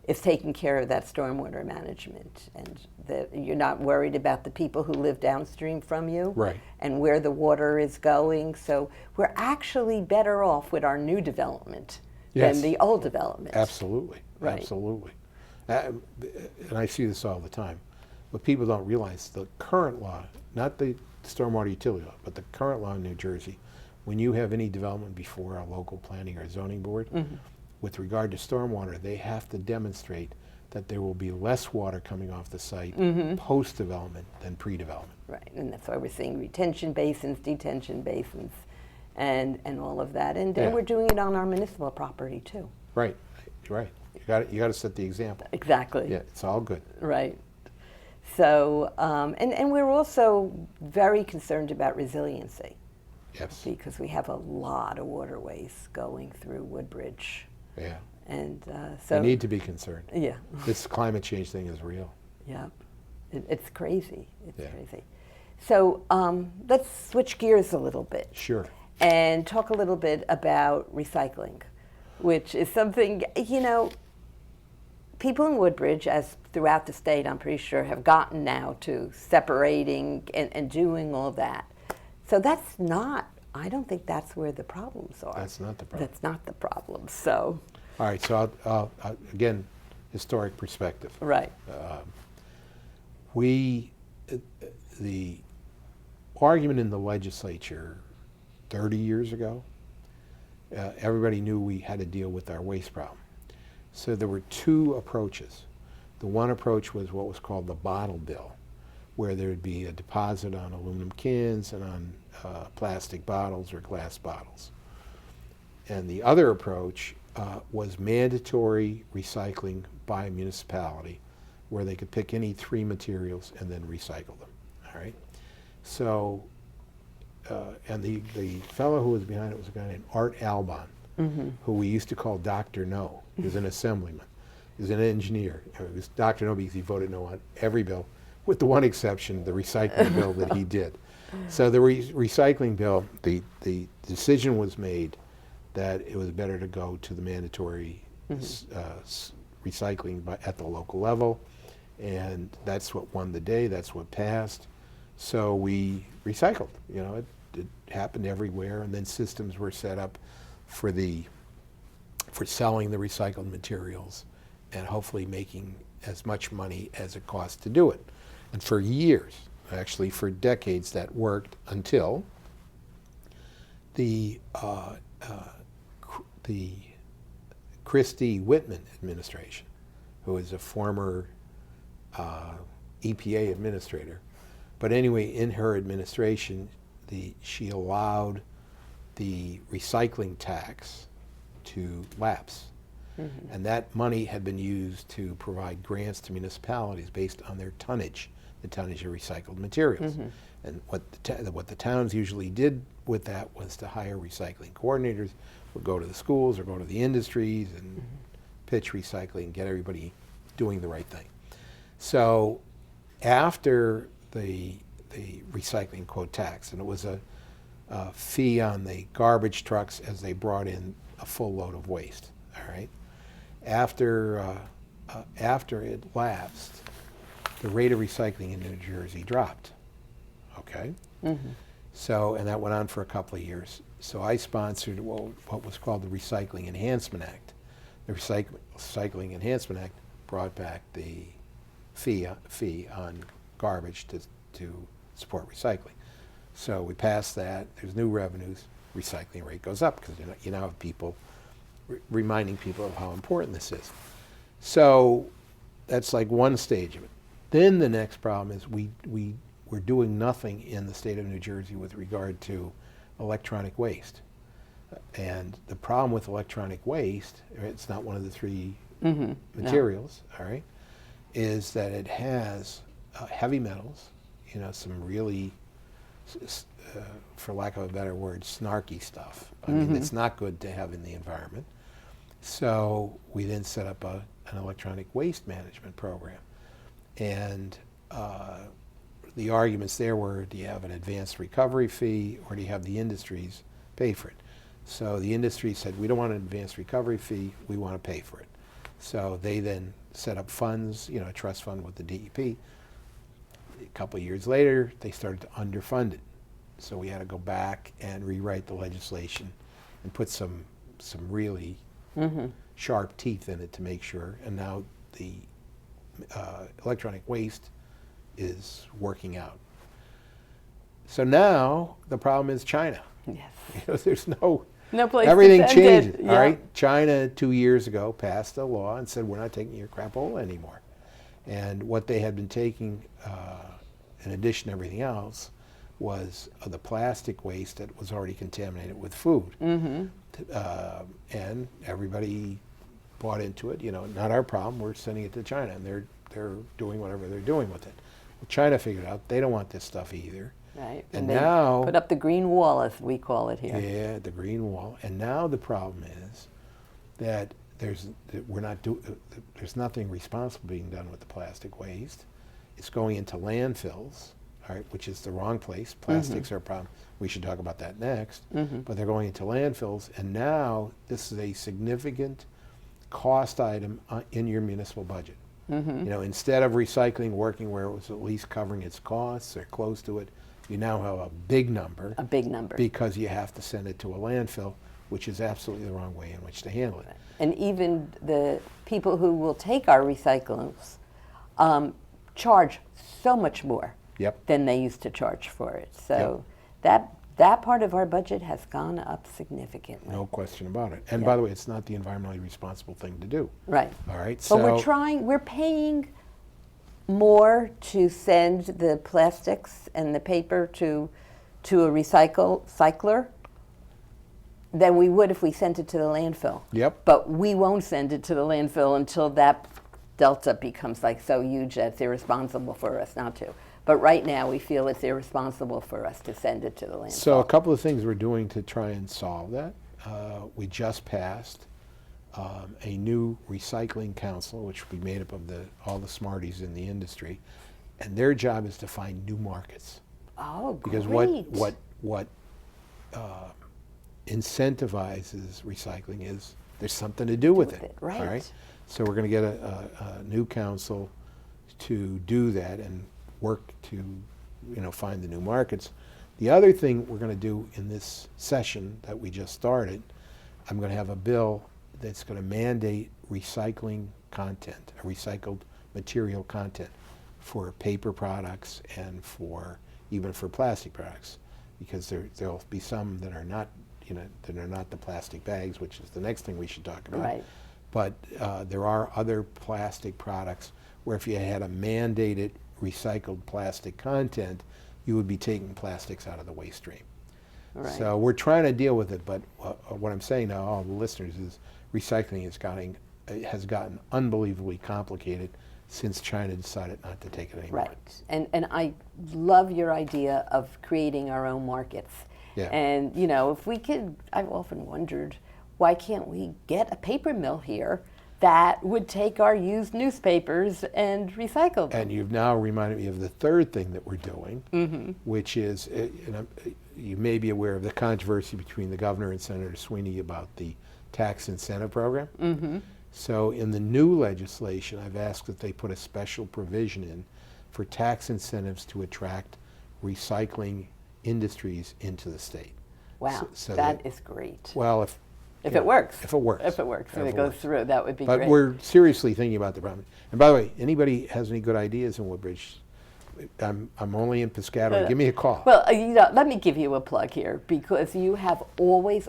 Speaker 1: is taking care of that stormwater management and that you're not worried about the people who live downstream from you
Speaker 2: Right.
Speaker 1: and where the water is going. So we're actually better off with our new development
Speaker 2: Yes.
Speaker 1: than the old development.
Speaker 2: Absolutely.
Speaker 1: Right.
Speaker 2: Absolutely. And I see this all the time. What people don't realize, the current law, not the stormwater utility law, but the current law in New Jersey, when you have any development before a local planning or zoning board, with regard to stormwater, they have to demonstrate that there will be less water coming off the site post-development than pre-development.
Speaker 1: Right, and that's why we're seeing retention basins, detention basins, and all of that. And then
Speaker 2: Yeah.
Speaker 1: we're doing it on our municipal property too.
Speaker 2: Right. Right. You got to set the example.
Speaker 1: Exactly.
Speaker 2: Yeah, it's all good.
Speaker 1: Right. So, and we're also very concerned about resiliency
Speaker 2: Yes.
Speaker 1: because we have a lot of waterways going through Woodbridge.
Speaker 2: Yeah.
Speaker 1: And
Speaker 2: We need to be concerned.
Speaker 1: yeah,
Speaker 2: This climate change thing is real.
Speaker 1: yeah, it's crazy. It's
Speaker 2: Yeah.
Speaker 1: crazy. So let's switch gears a little bit
Speaker 2: Sure.
Speaker 1: and talk a little bit about recycling, which is something, people in Woodbridge, as throughout the state, I'm pretty sure, have gotten now to separating and doing all that. So I don't think that's where the problems are.
Speaker 2: That's not the problem.
Speaker 1: That's not the problem, so.
Speaker 2: All right, so I'll again, historic perspective.
Speaker 1: Right.
Speaker 2: The argument in the legislature 30 years ago, everybody knew we had to deal with our waste problem. So there were two approaches. The one approach was what was called the bottle bill, where there would be a deposit on aluminum cans and on plastic bottles or glass bottles. And the other approach was mandatory recycling by a municipality, where they could pick any three materials and then recycle them. All right. So, and the fellow who was behind it was a guy named Art Albon, who we used to call Dr. No. He was an assemblyman. He was an engineer. It was Dr. No because he voted no on every bill, with the one exception, the recycling bill that he did. So the recycling bill, the decision was made that it was better to go to the mandatory recycling at the local level, and that's what won the day. That's what passed. So we recycled. It happened everywhere, and then systems were set up for selling the recycled materials and hopefully making as much money as it costs to do it. And for years, actually for decades, that worked until the the Christie Whitman administration, who is a former EPA administrator. But anyway, in her administration, she allowed the recycling tax to lapse. Mm-hmm. And that money had been used to provide grants to municipalities based on their tonnage, the tonnage of recycled materials. Mm-hmm. And what the towns usually did with that was to hire recycling coordinators, would go to the schools or go to the industries and mm-hmm. pitch recycling and get everybody doing the right thing. So after the recycling quote tax, and it was a fee on the garbage trucks as they brought in a full load of waste. All right. After it lapsed, the rate of recycling in New Jersey dropped. Okay. Mm-hmm. So, and that went on for a couple of years. So I sponsored what was called the Recycling Enhancement Act. The Recycling Enhancement Act brought back the fee on garbage to support recycling. So we passed that. There's new revenues. Recycling rate goes up because you now have people reminding people of how important this is. So that's like one stage of it. Then the next problem is we're doing nothing in the state of New Jersey with regard to electronic waste. And the problem with electronic waste, it's not one of the three mm-hmm. materials, no. All right, is that it has heavy metals, some really, for lack of a better word, snarky stuff. I mm-hmm. mean, it's not good to have in the environment. So we then set up an electronic waste management program. And the arguments there were, do you have an advanced recovery fee or do you have the industries pay for it? So the industry said, we don't want an advanced recovery fee, we want to pay for it. So they then set up funds, a trust fund with the DEP. A couple of years later, they started to underfund it. So we had to go back and rewrite the legislation and put some really mm-hmm. sharp teeth in it to make sure. And now the electronic waste is working out. So now the problem is China. Yes. There's no place everything to send changes. It. Yep. All right. China 2 years ago passed a law and said we're not taking your crapola anymore. And what they had been taking, in addition to everything else, was the plastic waste that was already contaminated with food. Mm-hmm. And everybody bought into it. Not our problem. We're sending it to China, and they're doing whatever they're doing with it. Well, China figured out they don't want this stuff either. Right. And now
Speaker 1: put up the green wall, as we call it here.
Speaker 2: Yeah, the green wall. And now the problem is that there's nothing responsible being done with the plastic waste. It's going into landfills, all right, which is the wrong place. Plastics mm-hmm. are a problem. We should talk about that next. Mm-hmm. But they're going into landfills, and now this is a significant cost item in your municipal budget. Mm-hmm. Instead of recycling working where it was at least covering its costs or close to it, you now have a big number. A big number. Because you have to send it to a landfill, which is absolutely the wrong way in which to handle it.
Speaker 1: And even the people who will take our recyclables charge so much more yep. than they used to charge for it. So yep. that part of our budget has gone up significantly.
Speaker 2: No question about it. And yep. by the way, it's not the environmentally responsible thing to do.
Speaker 1: Right.
Speaker 2: All right.
Speaker 1: But we're paying more to send the plastics and the paper to a recycler than we would if we sent it to the landfill. Yep. But we won't send it to the landfill until that delta becomes so huge that it's irresponsible for us not to. But right now we feel it's irresponsible for us to send it to the landfill.
Speaker 2: So a couple of things we're doing to try and solve that. We just passed a new recycling council, which will be made up of all the smarties in the industry, and their job is to find new markets.
Speaker 1: Oh,
Speaker 2: because
Speaker 1: great.
Speaker 2: what incentivizes recycling is there's something to do with it.
Speaker 1: Right.
Speaker 2: All right. So we're going to get a new council to do that and work to find the new markets. The other thing we're going to do in this session that we just started, I'm going to have a bill that's going to mandate recycling content, recycled material content for paper products and even for plastic products, because there'll be some that are not they're not the plastic bags, which is the next thing we should talk about.
Speaker 1: Right.
Speaker 2: But there are other plastic products where if you had a mandated recycled plastic content, you would be taking plastics out of the waste stream.
Speaker 1: Right.
Speaker 2: So we're trying to deal with it, but what I'm saying to all the listeners is recycling has gotten unbelievably complicated since China decided not to take it anymore.
Speaker 1: Right. And I love your idea of creating our own markets.
Speaker 2: Yeah.
Speaker 1: And, if we could, I've often wondered, why can't we get a paper mill here that would take our used newspapers and recycle them?
Speaker 2: And you've now reminded me of the third thing that we're doing, which is, you may be aware of the controversy between the governor and Senator Sweeney about the tax incentive program. So in the new legislation, I've asked that they put a special provision in for tax incentives to attract recycling industries into the state.
Speaker 1: Wow,
Speaker 2: So
Speaker 1: that is great.
Speaker 2: Well,
Speaker 1: If it works.
Speaker 2: If it works.
Speaker 1: If it works, and
Speaker 2: If
Speaker 1: it
Speaker 2: it
Speaker 1: goes
Speaker 2: works.
Speaker 1: through, that would be
Speaker 2: But
Speaker 1: great.
Speaker 2: we're seriously thinking about the problem. And by the way, anybody has any good ideas in Woodbridge, I'm only in Piscataway. Give me a call.
Speaker 1: Well, let me give you a plug here, because you have always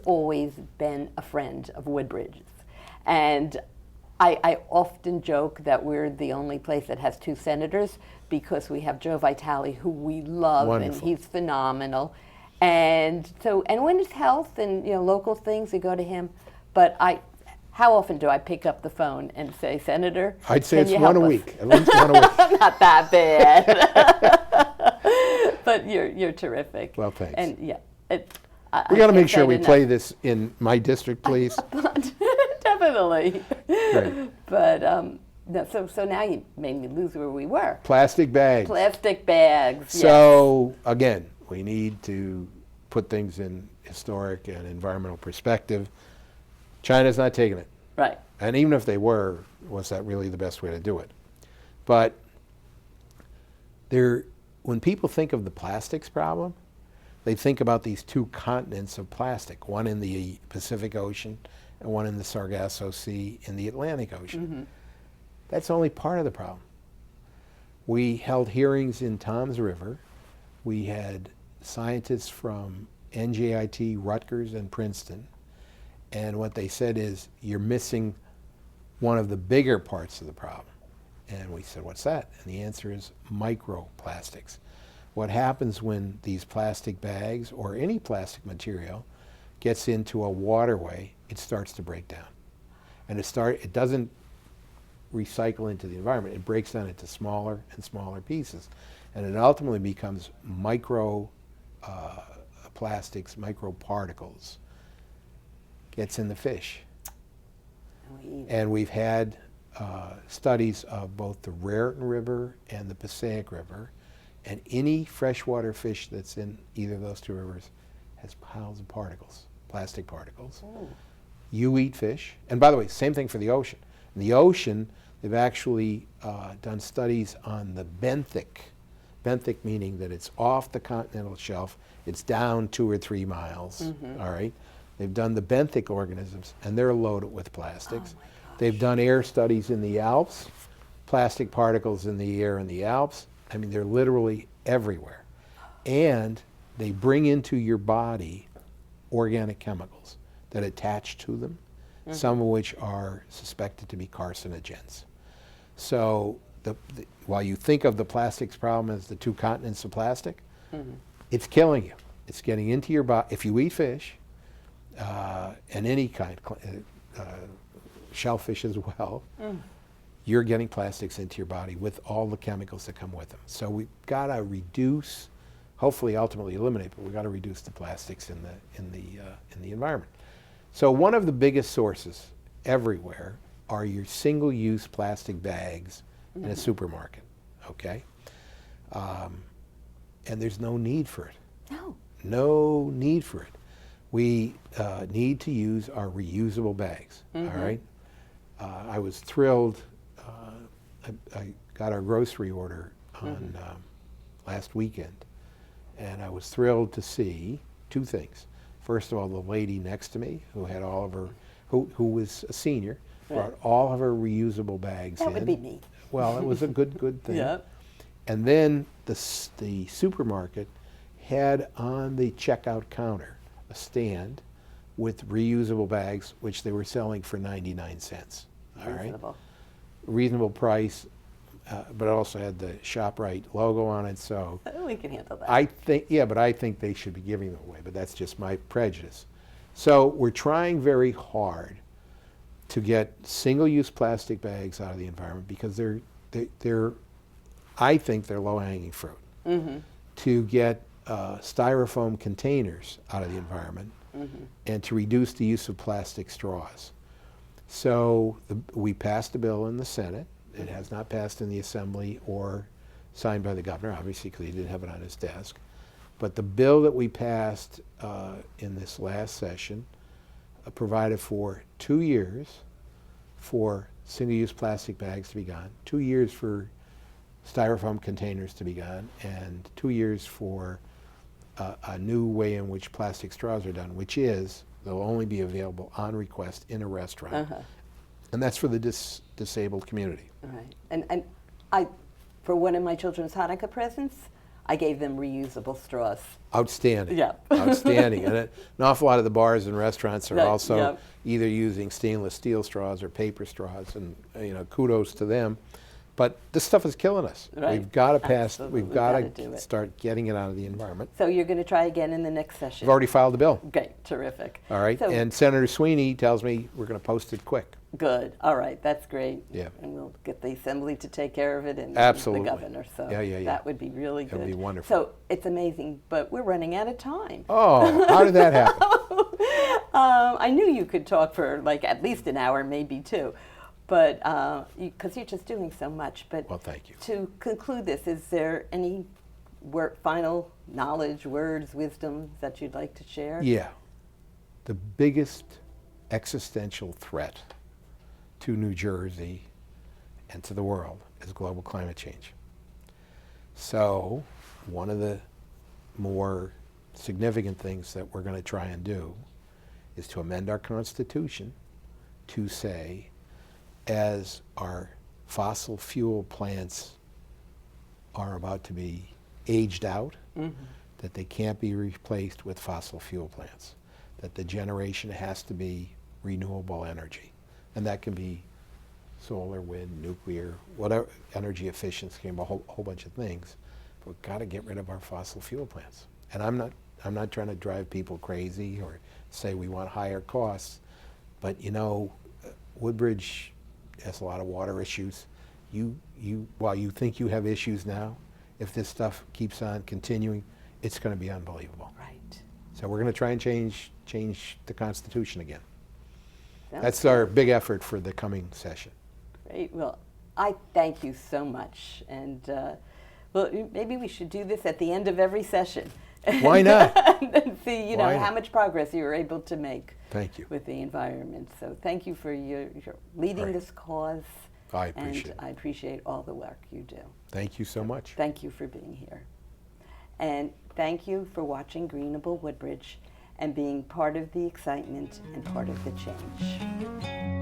Speaker 1: been a friend of Woodbridge's. And I often joke that we're the only place that has 2 senators, because we have Joe Vitale, who we love,
Speaker 2: Wonderful.
Speaker 1: and he's phenomenal. And when it's health and local things, we go to him. But how often do I pick up the phone and say, Senator,
Speaker 2: I'd say
Speaker 1: can
Speaker 2: it's
Speaker 1: you
Speaker 2: one
Speaker 1: help
Speaker 2: a
Speaker 1: us?"
Speaker 2: week, at least one a week.
Speaker 1: Not that bad. But you're terrific.
Speaker 2: Well, thanks.
Speaker 1: And yeah,
Speaker 2: We got to make sure we play this in my district, please.
Speaker 1: Definitely.
Speaker 2: Right.
Speaker 1: But no, so now you made me lose where we were.
Speaker 2: Plastic bags.
Speaker 1: Plastic bags.
Speaker 2: So again, we need to put things in historic and environmental perspective. China's not taking it.
Speaker 1: Right.
Speaker 2: And even if they were, was that really the best way to do it? But when people think of the plastics problem, they think about these 2 continents of plastic, one in the Pacific Ocean and one in the Sargasso Sea in the Atlantic Ocean. That's only part of the problem. We held hearings in Toms River. We had scientists from NJIT, Rutgers, and Princeton. And what they said is, you're missing one of the bigger parts of the problem. And we said, what's that? And the answer is microplastics. What happens when these plastic bags or any plastic material gets into a waterway, it starts to break down. And it doesn't recycle into the environment. It breaks down into smaller and smaller pieces. And it ultimately becomes micro plastics, microparticles. Gets in the fish. And we've had studies of both the Raritan River and the Passaic River, and any freshwater fish that's in either of those 2 rivers has piles of particles, plastic particles.
Speaker 1: Oh.
Speaker 2: You eat fish, and by the way, same thing for the ocean. In the ocean, they've actually done studies on the benthic meaning that it's off the continental shelf, it's down 2 or 3 miles, all right? They've done the benthic organisms, and they're loaded with plastics.
Speaker 1: Oh my gosh.
Speaker 2: They've done air studies in the Alps, plastic particles in the air in the Alps. I mean, they're literally everywhere. And they bring into your body organic chemicals that attach to them, some of which are suspected to be carcinogens. So while you think of the plastics problem as the 2 continents of plastic, it's killing you. It's getting into your body. If you eat fish, and any kind, shellfish as well, you're getting plastics into your body with all the chemicals that come with them. So we've got to reduce, hopefully ultimately eliminate, but we've got to reduce the plastics in the environment. So one of the biggest sources everywhere are your single-use plastic bags in a supermarket, okay? And there's no need for it.
Speaker 1: No.
Speaker 2: No need for it. We need to use our reusable bags, all right? I was thrilled. I got our grocery order on last weekend, and I was thrilled to see 2 things. First of all, the lady next to me who had all of her, who was a senior, brought all of her reusable bags in.
Speaker 1: That would be me.
Speaker 2: Well, it was a good thing.
Speaker 1: Yeah.
Speaker 2: And then the supermarket had on the checkout counter a stand with reusable bags, which they were selling for 99 cents. All right?
Speaker 1: Reasonable.
Speaker 2: Reasonable price, but it also had the ShopRite logo on it, so
Speaker 1: We can handle that.
Speaker 2: I think they should be giving them away, but that's just my prejudice. So we're trying very hard to get single-use plastic bags out of the environment because I think they're low-hanging fruit.
Speaker 1: Mm-hmm.
Speaker 2: To get styrofoam containers out of the environment,
Speaker 1: Mm-hmm.
Speaker 2: and to reduce the use of plastic straws. So we passed a bill in the Senate. It has not passed in the Assembly or signed by the governor, obviously, because he didn't have it on his desk. But the bill that we passed in this last session provided for 2 years for single-use plastic bags to be gone, 2 years for styrofoam containers to be gone, and 2 years for a new way in which plastic straws are done, which is they'll only be available on request in a restaurant.
Speaker 1: Uh-huh.
Speaker 2: And that's for the disabled community.
Speaker 1: Right. And I, for one of my children's Hanukkah presents, I gave them reusable straws.
Speaker 2: Outstanding.
Speaker 1: Yeah.
Speaker 2: Outstanding. And an awful lot of the bars and restaurants are
Speaker 1: Right,
Speaker 2: also
Speaker 1: yeah.
Speaker 2: either using stainless steel straws or paper straws, and kudos to them. But this stuff is killing us.
Speaker 1: Right.
Speaker 2: We've got to pass.
Speaker 1: Absolutely.
Speaker 2: We've got
Speaker 1: Gotta
Speaker 2: to
Speaker 1: do it.
Speaker 2: start getting it out of the environment.
Speaker 1: So you're going to try again in the next session.
Speaker 2: We've already filed the bill.
Speaker 1: Great. Terrific.
Speaker 2: All right.
Speaker 1: So,
Speaker 2: And Senator Sweeney tells me we're going to post it quick.
Speaker 1: good. All right. That's great.
Speaker 2: Yeah.
Speaker 1: And we'll get the Assembly to take care of it and
Speaker 2: Absolutely.
Speaker 1: the governor. So
Speaker 2: Yeah.
Speaker 1: that would be really good.
Speaker 2: That would be wonderful.
Speaker 1: So it's amazing, but we're running out of time.
Speaker 2: Oh, how did that happen?
Speaker 1: I knew you could talk for like at least an hour, maybe two, but because you're just doing so much. But
Speaker 2: Well, thank you.
Speaker 1: to conclude this, is there any final knowledge, words, wisdom that you'd like to share?
Speaker 2: Yeah. The biggest existential threat to New Jersey and to the world is global climate change. So one of the more significant things that we're going to try and do is to amend our Constitution to say, as our fossil fuel plants are about to be aged out, that they can't be replaced with fossil fuel plants, that the generation has to be renewable energy. And that can be solar, wind, nuclear, whatever, energy efficiency, a whole bunch of things. But we've got to get rid of our fossil fuel plants. And I'm not trying to drive people crazy or say we want higher costs, but Woodbridge has a lot of water issues. While you think you have issues now, if this stuff keeps on continuing, it's going to be unbelievable.
Speaker 1: Right.
Speaker 2: So we're going to try and change the Constitution again.
Speaker 1: Sounds
Speaker 2: That's our big effort for the coming session.
Speaker 1: great. Well, I thank you so much. And well, maybe we should do this at the end of every session.
Speaker 2: Why not?
Speaker 1: And see,
Speaker 2: Why
Speaker 1: how
Speaker 2: not?
Speaker 1: much progress you were able to make.
Speaker 2: Thank you.
Speaker 1: With the environment. So thank you for your leading
Speaker 2: Right.
Speaker 1: this cause.
Speaker 2: I appreciate it.
Speaker 1: And I appreciate all the work you do.
Speaker 2: Thank you so much.
Speaker 1: Thank you for being here. And thank you for watching Greenable Woodbridge and being part of the excitement and part of the change.